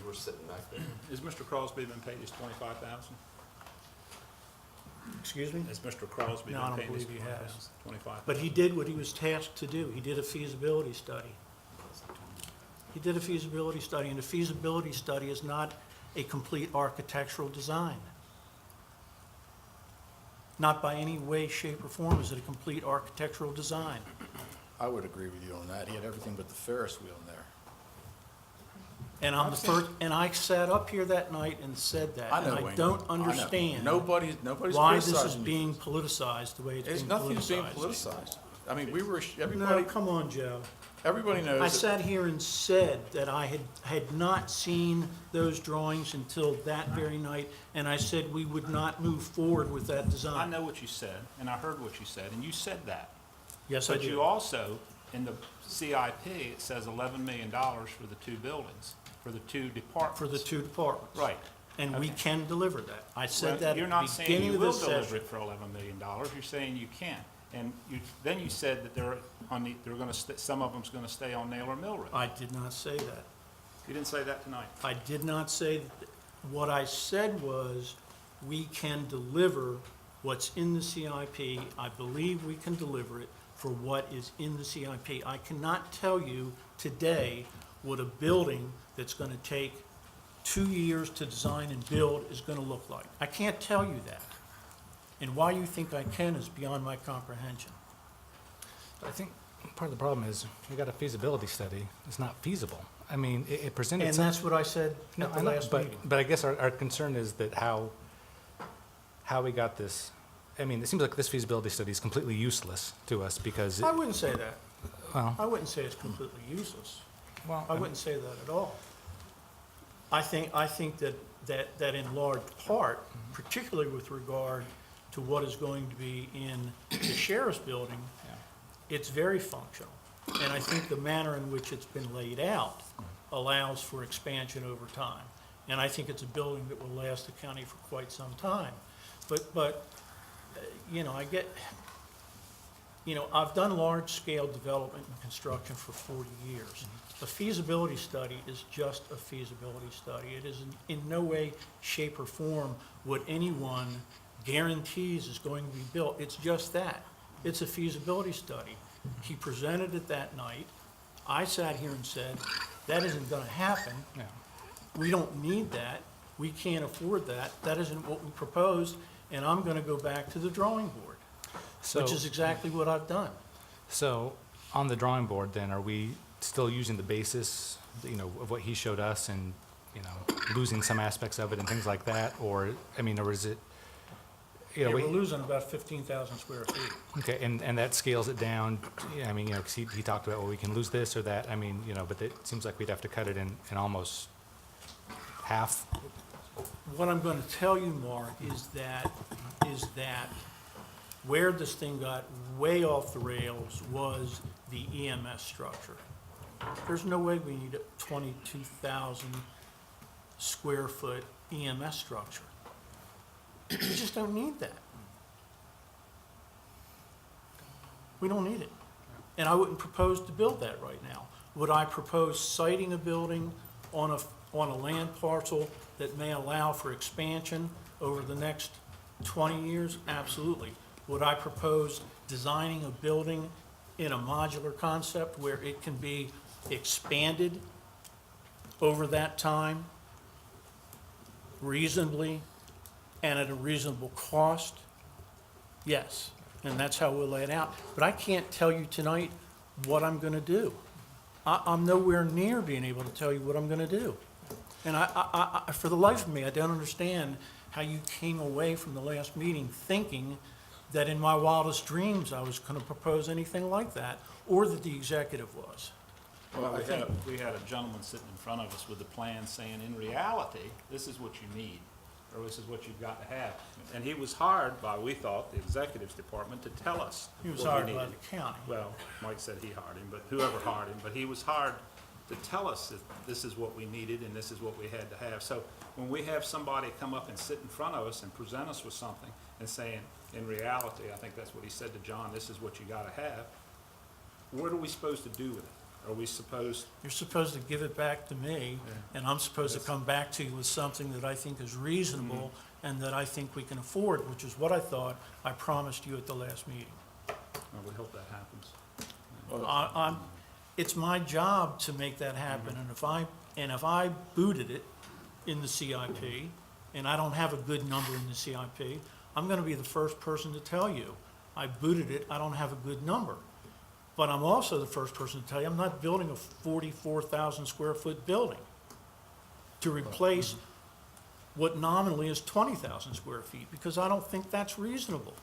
Speaker 7: You were sitting back there.
Speaker 16: Has Mr. Crosby been paid his 25,000?
Speaker 15: Excuse me?
Speaker 16: Has Mr. Crosby
Speaker 15: No, I
Speaker 16: been
Speaker 15: don't
Speaker 16: paid his
Speaker 15: believe he has.
Speaker 16: 25,000?
Speaker 15: But he did what he was tasked to do. He did a feasibility study. He did a feasibility study, and a feasibility study is not a complete architectural design. Not by any way, shape, or form is it a complete architectural design.
Speaker 3: I would agree with you on that. He had everything but the Ferris wheel in there.
Speaker 15: And I'm the first, and I sat up here that night and said that.
Speaker 3: I know,
Speaker 15: And I
Speaker 3: Wayne.
Speaker 15: don't
Speaker 3: I know.
Speaker 15: understand
Speaker 3: Nobody's
Speaker 15: why this is
Speaker 3: criticizing you.
Speaker 15: being politicized the way it's
Speaker 3: It's
Speaker 15: being
Speaker 3: nothing's being
Speaker 15: politicized.
Speaker 3: politicized. I mean,
Speaker 15: No,
Speaker 3: everybody,
Speaker 15: come on, Joe.
Speaker 3: everybody knows.
Speaker 15: I
Speaker 3: that-
Speaker 15: sat here and said that I had not seen those drawings until that very night, and I said we would not move forward with that
Speaker 16: I
Speaker 15: design.
Speaker 16: know what you said, and I heard what you said, and you said that.
Speaker 15: Yes, I
Speaker 16: But you
Speaker 15: did.
Speaker 16: also, in the CIP, it says $11 million for the 2 buildings, for the 2 departments.
Speaker 15: For the 2 departments.
Speaker 16: Right.
Speaker 15: And we
Speaker 16: Okay.
Speaker 15: can deliver that. I said
Speaker 16: Well,
Speaker 15: that
Speaker 16: You're
Speaker 15: at
Speaker 16: not
Speaker 15: the
Speaker 16: saying
Speaker 15: beginning
Speaker 16: you
Speaker 15: of
Speaker 16: will
Speaker 15: this
Speaker 16: deliver
Speaker 15: session.
Speaker 16: it for $11 million, you're saying you can. And then you said that some of them's gonna stay on Naylor Mill Road.
Speaker 15: I did not say that.
Speaker 16: You didn't say that tonight.
Speaker 15: I did not say that. What I said was, we can deliver what's in the CIP. I believe we can deliver it for what is in the CIP. I cannot tell you today what a building that's gonna take 2 years to design and build is gonna look like. I can't tell you that. And why you think I can is beyond my comprehension.
Speaker 6: I think part of the problem is we got a feasibility study. It's not feasible. I mean, it presented
Speaker 15: And
Speaker 6: some.
Speaker 15: that's what I said
Speaker 6: No,
Speaker 15: at the
Speaker 6: I know,
Speaker 15: last
Speaker 6: but,
Speaker 15: meeting.
Speaker 6: but I guess our concern is that how we got this. I mean, it seems like this feasibility study is completely useless to us because,
Speaker 15: I wouldn't say that.
Speaker 6: well,
Speaker 15: I wouldn't say it's completely useless.
Speaker 6: well,
Speaker 15: I wouldn't say that at all. I think that in large part, particularly with regard to what is going to be in the sheriff's building, it's very functional. And I think the manner in which it's been laid out allows for expansion over time. And I think it's a building that will last the county for quite some time. But you know, I've done large-scale development and construction for 40 years. A feasibility study is just a feasibility study. It is in no way, shape, or form what anyone guarantees is going to be built. It's just that. It's a feasibility study. He presented it that night. I sat here and said, that isn't gonna happen.
Speaker 6: yeah.
Speaker 15: We don't need that. We can't afford that. That isn't what we proposed, and I'm gonna go back to the drawing board,
Speaker 6: So,
Speaker 15: which is exactly what I've done.
Speaker 6: so on the drawing board, then, are we still using the basis, of what he showed us, and losing some aspects of it and things like that, or or is it?
Speaker 15: Yeah, we're losing about 15,000 square feet.
Speaker 6: Okay, and that scales it down. Yeah, 'cause he talked about, well, we can lose this or that. But it seems like we'd have to cut it in almost half.
Speaker 15: What I'm gonna tell you, Mark, is that where this thing got way off the rails was the EMS structure. There's no way we need a 22,000 square foot EMS structure. We just don't need that. We don't need it. And I wouldn't propose to build that right now. Would I propose siting a building on a land parcel that may allow for expansion over the next 20 years? Absolutely. Would I propose designing a building in a modular concept where it can be expanded over that time reasonably and at a reasonable cost? Yes, and that's how we'll lay it out. But I can't tell you tonight what I'm gonna do. I'm nowhere near being able to tell you what I'm gonna do. And I, for the life of me, I don't understand how you came away from the last meeting thinking that in my wildest dreams I was gonna propose anything like that, or that the executive was.
Speaker 16: Well, we had a gentleman sitting in front of us with a plan saying, in reality, this is what you need, or this is what you've got to have. And he was hired by, we thought, the executives department to tell us
Speaker 15: He was
Speaker 16: what we
Speaker 15: hired by
Speaker 16: needed.
Speaker 15: the county.
Speaker 16: Well, Mike said he hired him, but whoever hired him, but he was hired to tell us that this is what we needed and this is what we had to have. So when we have somebody come up and sit in front of us and present us with something and saying, in reality, I think that's what he said to John, this is what you gotta have, what are we supposed to do with it? Are we supposed,
Speaker 15: You're supposed to give it back to me, and I'm supposed to come back to you with something that I think is reasonable and that I think we can afford, which is what I thought I promised you at the last meeting.
Speaker 16: well, we hope that happens.
Speaker 15: It's my job to make that happen, and if I booted it in the CIP, and I don't have a good number in the CIP, I'm gonna be the first person to tell you, I booted it, I don't have a good number. But I'm also the first person to tell you, I'm not building a 44,000 square foot building to replace what nominally is 20,000 square feet, because I don't think that's reasonable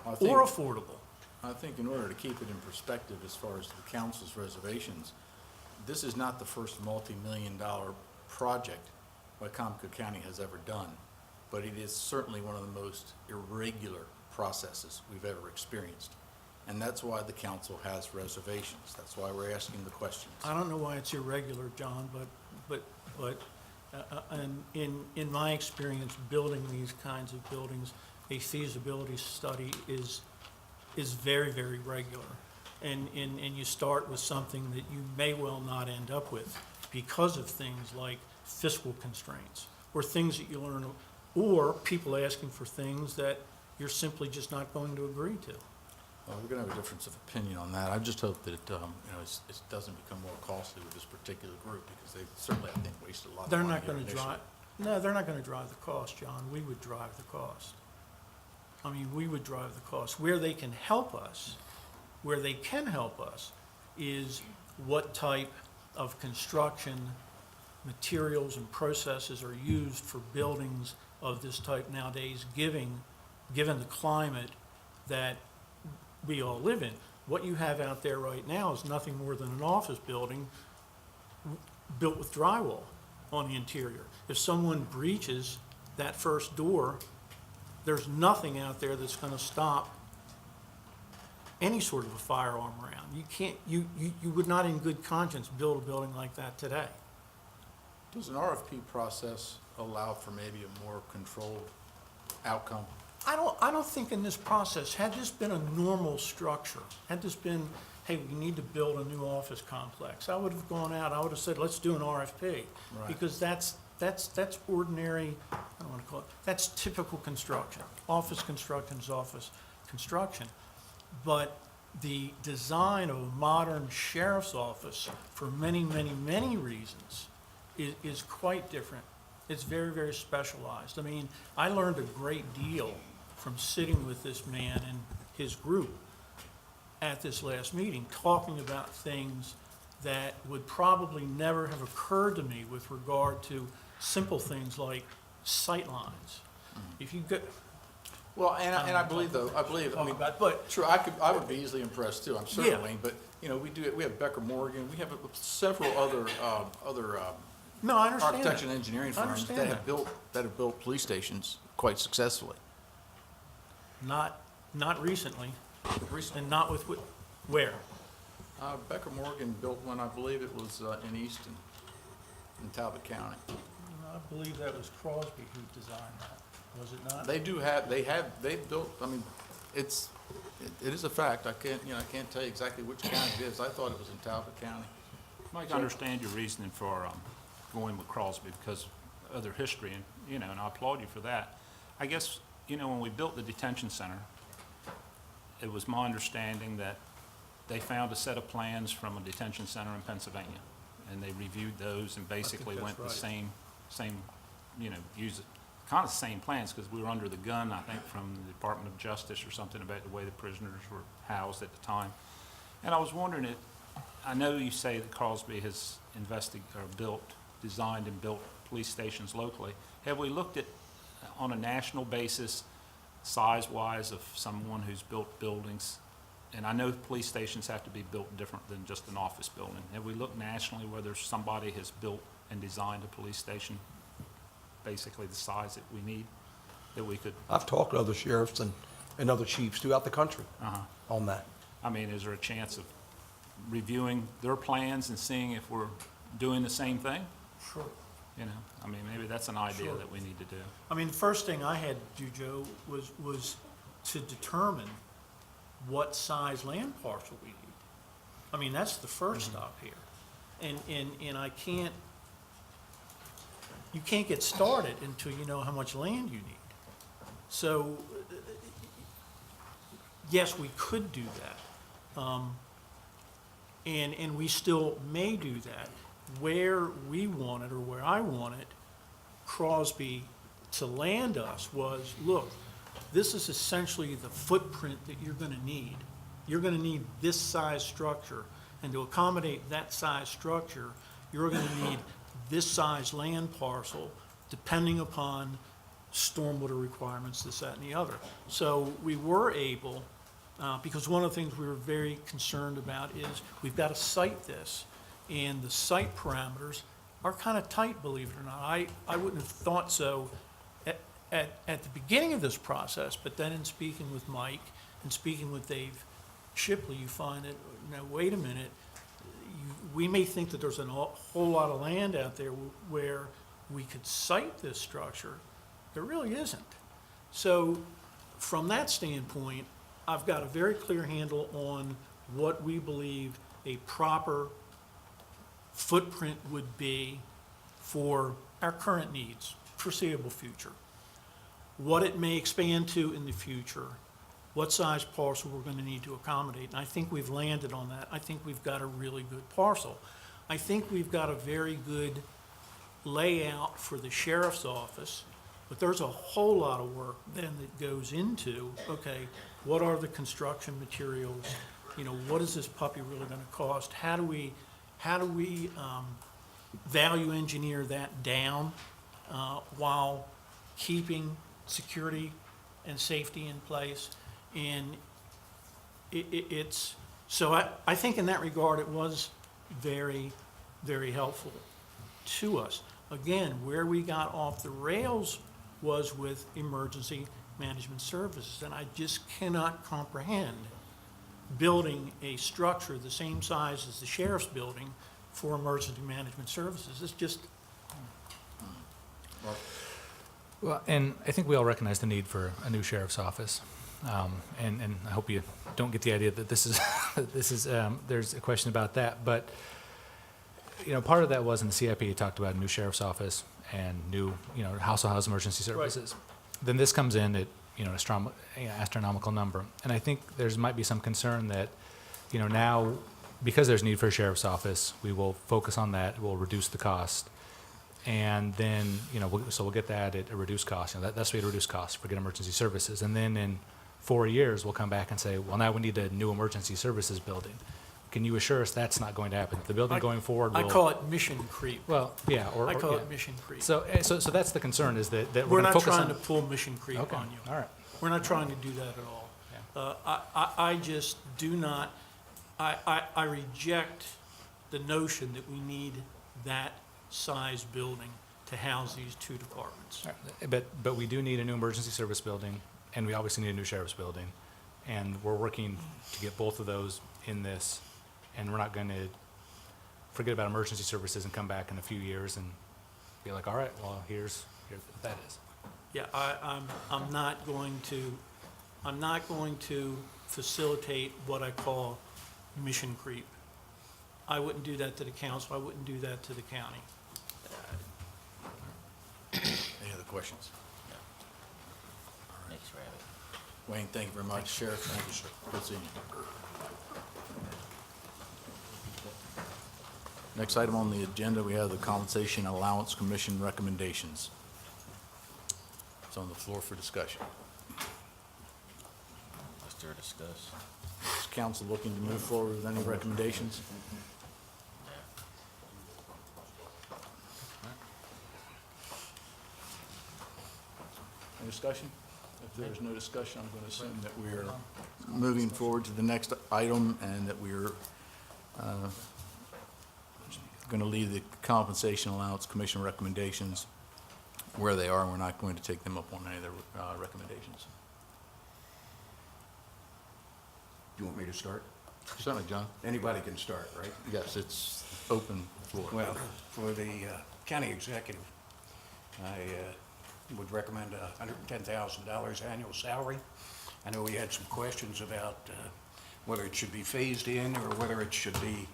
Speaker 3: I think-
Speaker 15: or affordable.
Speaker 3: I think in order to keep it in perspective as far as the council's reservations, this is not the first multi-million-dollar project Wicomico County has ever done, but it is certainly one of the most irregular processes we've ever experienced. And that's why the council has reservations. That's why we're asking the questions.
Speaker 15: I don't know why it's irregular, John, but and in my experience building these kinds of buildings, a feasibility study is is very, very regular. And you start with something that you may well not end up with because of things like fiscal constraints, or things that you learn, or people asking for things that you're simply just not going to agree to.
Speaker 3: Well, we're gonna have a difference of opinion on that. I just hope that, it doesn't become more costly with this particular group, because they certainly, I think, wasted a lot of
Speaker 15: They're
Speaker 3: money
Speaker 15: not
Speaker 3: here
Speaker 15: gonna
Speaker 3: initially.
Speaker 15: drive, no, they're not gonna drive the cost, John. We would drive the cost. I mean, we would drive the cost. Where they can help us, is what type of construction materials and processes are used for buildings of this type nowadays, given the climate that we all live in. What you have out there right now is nothing more than an office building built with drywall on the interior. If someone breaches that first door, there's nothing out there that's gonna stop any sort of a firearm around. You can't, you would not in good conscience build a building like that today.
Speaker 3: Does an RFP process allow for maybe a more controlled outcome?
Speaker 15: I don't think in this process, had this been a normal structure, had this been, hey, we need to build a new office complex, I would have gone out, I would have said, let's do an RFP.
Speaker 3: Right.
Speaker 15: Because that's ordinary, I don't wanna call it, that's typical construction. Office construction is office construction. But the design of a modern sheriff's office, for many, many, many reasons, is quite different. It's very, very specialized. I mean, I learned a great deal from sitting with this man and his group at this last meeting, talking about things that would probably never have occurred to me with regard to simple things like sight lines. If you get,
Speaker 3: Well, and I believe, I mean,
Speaker 15: but
Speaker 3: true, I would be easily impressed too, I'm
Speaker 15: Yeah.
Speaker 3: certain, Wayne, but, we have Becker Morgan, we have several other
Speaker 15: no, I understand
Speaker 3: architecture and
Speaker 15: that.
Speaker 3: engineering
Speaker 15: I
Speaker 3: firms
Speaker 15: understand
Speaker 3: that have built police stations quite successfully.
Speaker 15: Not recently,
Speaker 3: Recently,
Speaker 15: and not with, where?
Speaker 3: Becker Morgan built one, I believe it was in Easton, in Talbot County.
Speaker 15: I believe that was Crosby who designed that, was it not?
Speaker 3: They've built, I mean, it is a fact, I can't tell you exactly which county it is, I thought it was in Talbot County.
Speaker 16: Mike, I understand your reasoning for going with Crosby because of their history, and, and I applaud you for that. I guess, when we built the detention center, it was my understanding that they found a set of plans from a detention center in Pennsylvania, and they reviewed those and basically
Speaker 15: that's
Speaker 16: went the
Speaker 15: right.
Speaker 16: same, use it, kind of the same plans, because we were under the gun, I think, from the Department of Justice or something about the way the prisoners were housed at the time. And I was wondering, I know you say that Crosby has designed and built police stations locally. Have we looked at, on a national basis, size-wise, of someone who's built buildings? And I know police stations have to be built different than just an office building. Have we looked nationally whether somebody has built and designed a police station, basically the size that we need, that we could,
Speaker 11: I've talked to other sheriffs and other chiefs throughout the country on that.
Speaker 16: I mean, is there a chance of reviewing their plans and seeing if we're doing the same thing?
Speaker 15: Sure.
Speaker 16: I mean, maybe that's an idea
Speaker 15: Sure.
Speaker 16: that we need to do.
Speaker 15: I mean, the first thing I had to do, Joe, was to determine what size land parcel we need. I mean, that's the first stop here. And you can't get started until you know how much land you need. So, yes, we could do that. And we still may do that. Where we wanted, or where I wanted Crosby to land us was, look, this is essentially the footprint that you're gonna need. You're gonna need this size structure, and to accommodate that size structure, you're gonna need this size land parcel, depending upon stormwater requirements, this, that, and the other. So we were able, because one of the things we were very concerned about is we've got to site this, and the site parameters are kind of tight, believe it or not. I wouldn't have thought so at the beginning of this process, but then in speaking with Mike and speaking with Dave Shipley, you find that, now, wait a minute, we may think that there's a whole lot of land out there where we could site this structure. There really isn't. So from that standpoint, I've got a very clear handle on what we believe a proper footprint would be for our current needs, foreseeable future. What it may expand to in the future, what size parcel we're going to need to accommodate. And I think we've landed on that. I think we've got a really good parcel. I think we've got a very good layout for the sheriff's office, but there's a whole lot of work then that goes into, okay, what are the construction materials? You know, what is this puppy really going to cost? How do we value engineer that down while keeping security and safety in place? And so I think in that regard, it was very, very helpful to us. Again, where we got off the rails was with emergency management services, and I just cannot comprehend building a structure the same size as the sheriff's building for emergency management services. It's just,
Speaker 6: Well, and I think we all recognize the need for a new sheriff's office. And I hope you don't get the idea that this is, there's a question about that. But, you know, part of that was in the CIP, you talked about a new sheriff's office and new, you know, house emergency services. Then this comes in at, you know, astronomical number. And I think there's might be some concern that, you know, now, because there's need for a sheriff's office, we will focus on that, we'll reduce the cost. And then, you know, we'll get that at a reduced cost. You know, that's the way to reduce costs, forget emergency services. And then in 4 years, we'll come back and say, well, now we need a new emergency services building. Can you assure us that's not going to happen? The building going forward will...
Speaker 15: I call it mission creep.
Speaker 6: Well, yeah,
Speaker 15: I call
Speaker 6: yeah.
Speaker 15: it mission creep.
Speaker 6: So that's the concern, is that
Speaker 15: We're
Speaker 6: we're going to
Speaker 15: not
Speaker 6: focus
Speaker 15: trying
Speaker 6: on...
Speaker 15: to pull mission creep
Speaker 6: Okay,
Speaker 15: on you.
Speaker 6: all right.
Speaker 15: We're not trying to do that at all. I just do not, I reject the notion that we need that size building to house these two departments.
Speaker 6: All right. But we do need a new emergency service building, and we obviously need a new sheriff's building. And we're working to get both of those in this, and we're not going to forget about emergency services and come back in a few years and be like, all right, well, here's what that is.
Speaker 15: Yeah, I'm not going to facilitate what I call mission creep. I wouldn't do that to the council, I wouldn't do that to the county.
Speaker 3: Any other questions?
Speaker 17: Next rabbit.
Speaker 3: Wayne, thank you very much. Sheriff, thank you, sir. Good seeing you. Next item on the agenda, we have the Compensation Allowance Commission recommendations. It's on the floor for discussion.
Speaker 17: Let's discuss.
Speaker 3: Is council looking to move forward with any recommendations? Any discussion? If there's no discussion, I'm going to assume that we're moving forward to the next item and that we're going to leave the Compensation Allowance Commission recommendations where they are, and we're not going to take them up on any of their recommendations.
Speaker 2: Do you want me to start?
Speaker 3: Certainly, John.
Speaker 2: Anybody can start, right?
Speaker 3: Yes, it's open floor.
Speaker 2: Well, for the county executive, I would recommend $110,000 annual salary. I know we had some questions about whether it should be phased in or whether it should be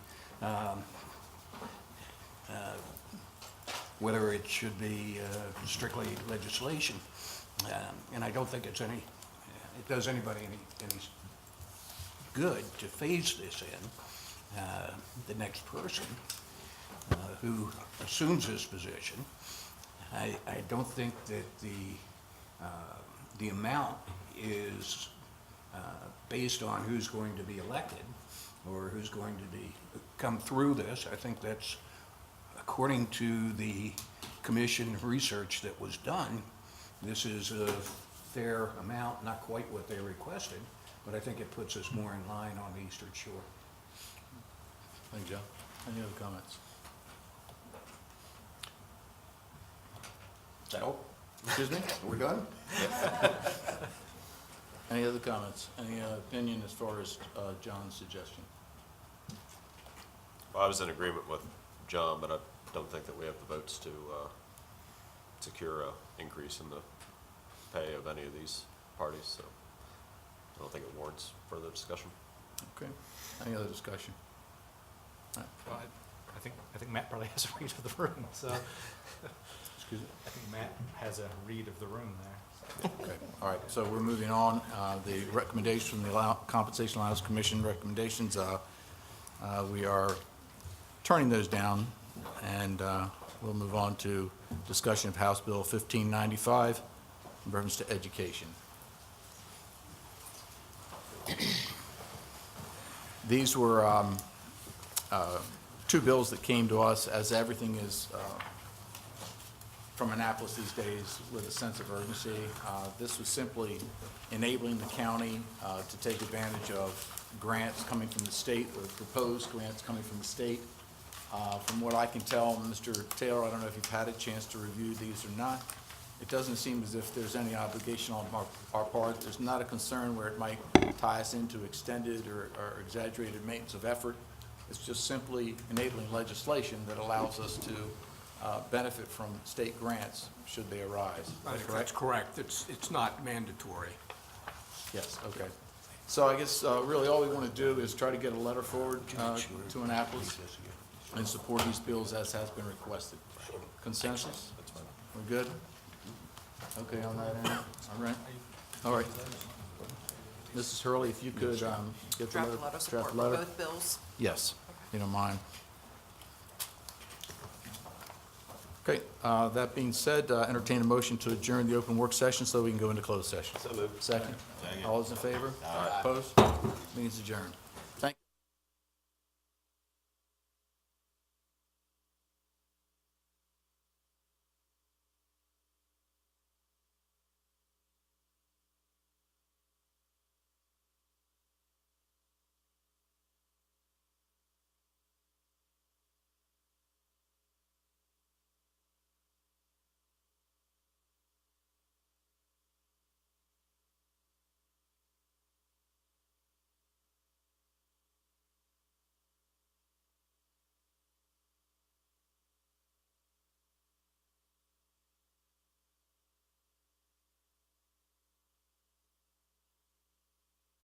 Speaker 2: strictly legislation. And I don't think it does anybody any good to phase this in. The next person who assumes this position, I don't think that the amount is based on who's going to be elected or who's going to come through this. I think that's according to the commission research that was done. This is a fair amount, not quite what they requested, but I think it puts us more in line on the Eastern Shore.
Speaker 3: Thank you, John. Any other comments?
Speaker 2: Is that all?
Speaker 3: Excuse me?
Speaker 2: We're done?
Speaker 3: Any other comments? Any opinion as far as John's suggestion?
Speaker 13: Well, I was in agreement with John, but I don't think that we have the votes to secure an increase in the pay of any of these parties, so I don't think it warrants further discussion.
Speaker 3: Okay. Any other discussion?
Speaker 6: Well, I think Matt probably has a read of the room, so.
Speaker 3: Excuse me?
Speaker 6: I think Matt has a read of the room there.
Speaker 3: Okay, all right, so we're moving on. The recommendation from the Compensation Allowance Commission recommendations, we are turning those down, and we'll move on to discussion of House Bill 1595 in reference to education. These were two bills that came to us, as everything is from Annapolis these days, with a sense of urgency. This was simply enabling the county to take advantage of grants coming from the state, or proposed grants coming from the state. From what I can tell, Mr. Taylor, I don't know if you've had a chance to review these or not. It doesn't seem as if there's any obligation on our part. There's not a concern where it might tie us into extended or exaggerated maintenance of effort. It's just simply enabling legislation that allows us to benefit from state grants should they arise. Is that correct?
Speaker 4: That's correct. It's not mandatory.
Speaker 3: Yes, okay. So I guess really all we want to do is try to get a letter forward to Annapolis and support these bills as has been requested. Consensus? We're good? Okay on that end? All right. All right. Mrs. Hurley, if you could get the
Speaker 5: Draft
Speaker 3: letter.
Speaker 5: a letter of support for both bills.
Speaker 3: Yes, you don't mind. Okay, that being said, entertain a motion to adjourn the open work session so we can go into closed session.
Speaker 7: So moved.
Speaker 3: Second? All those in favor? Opposed? Means adjourned.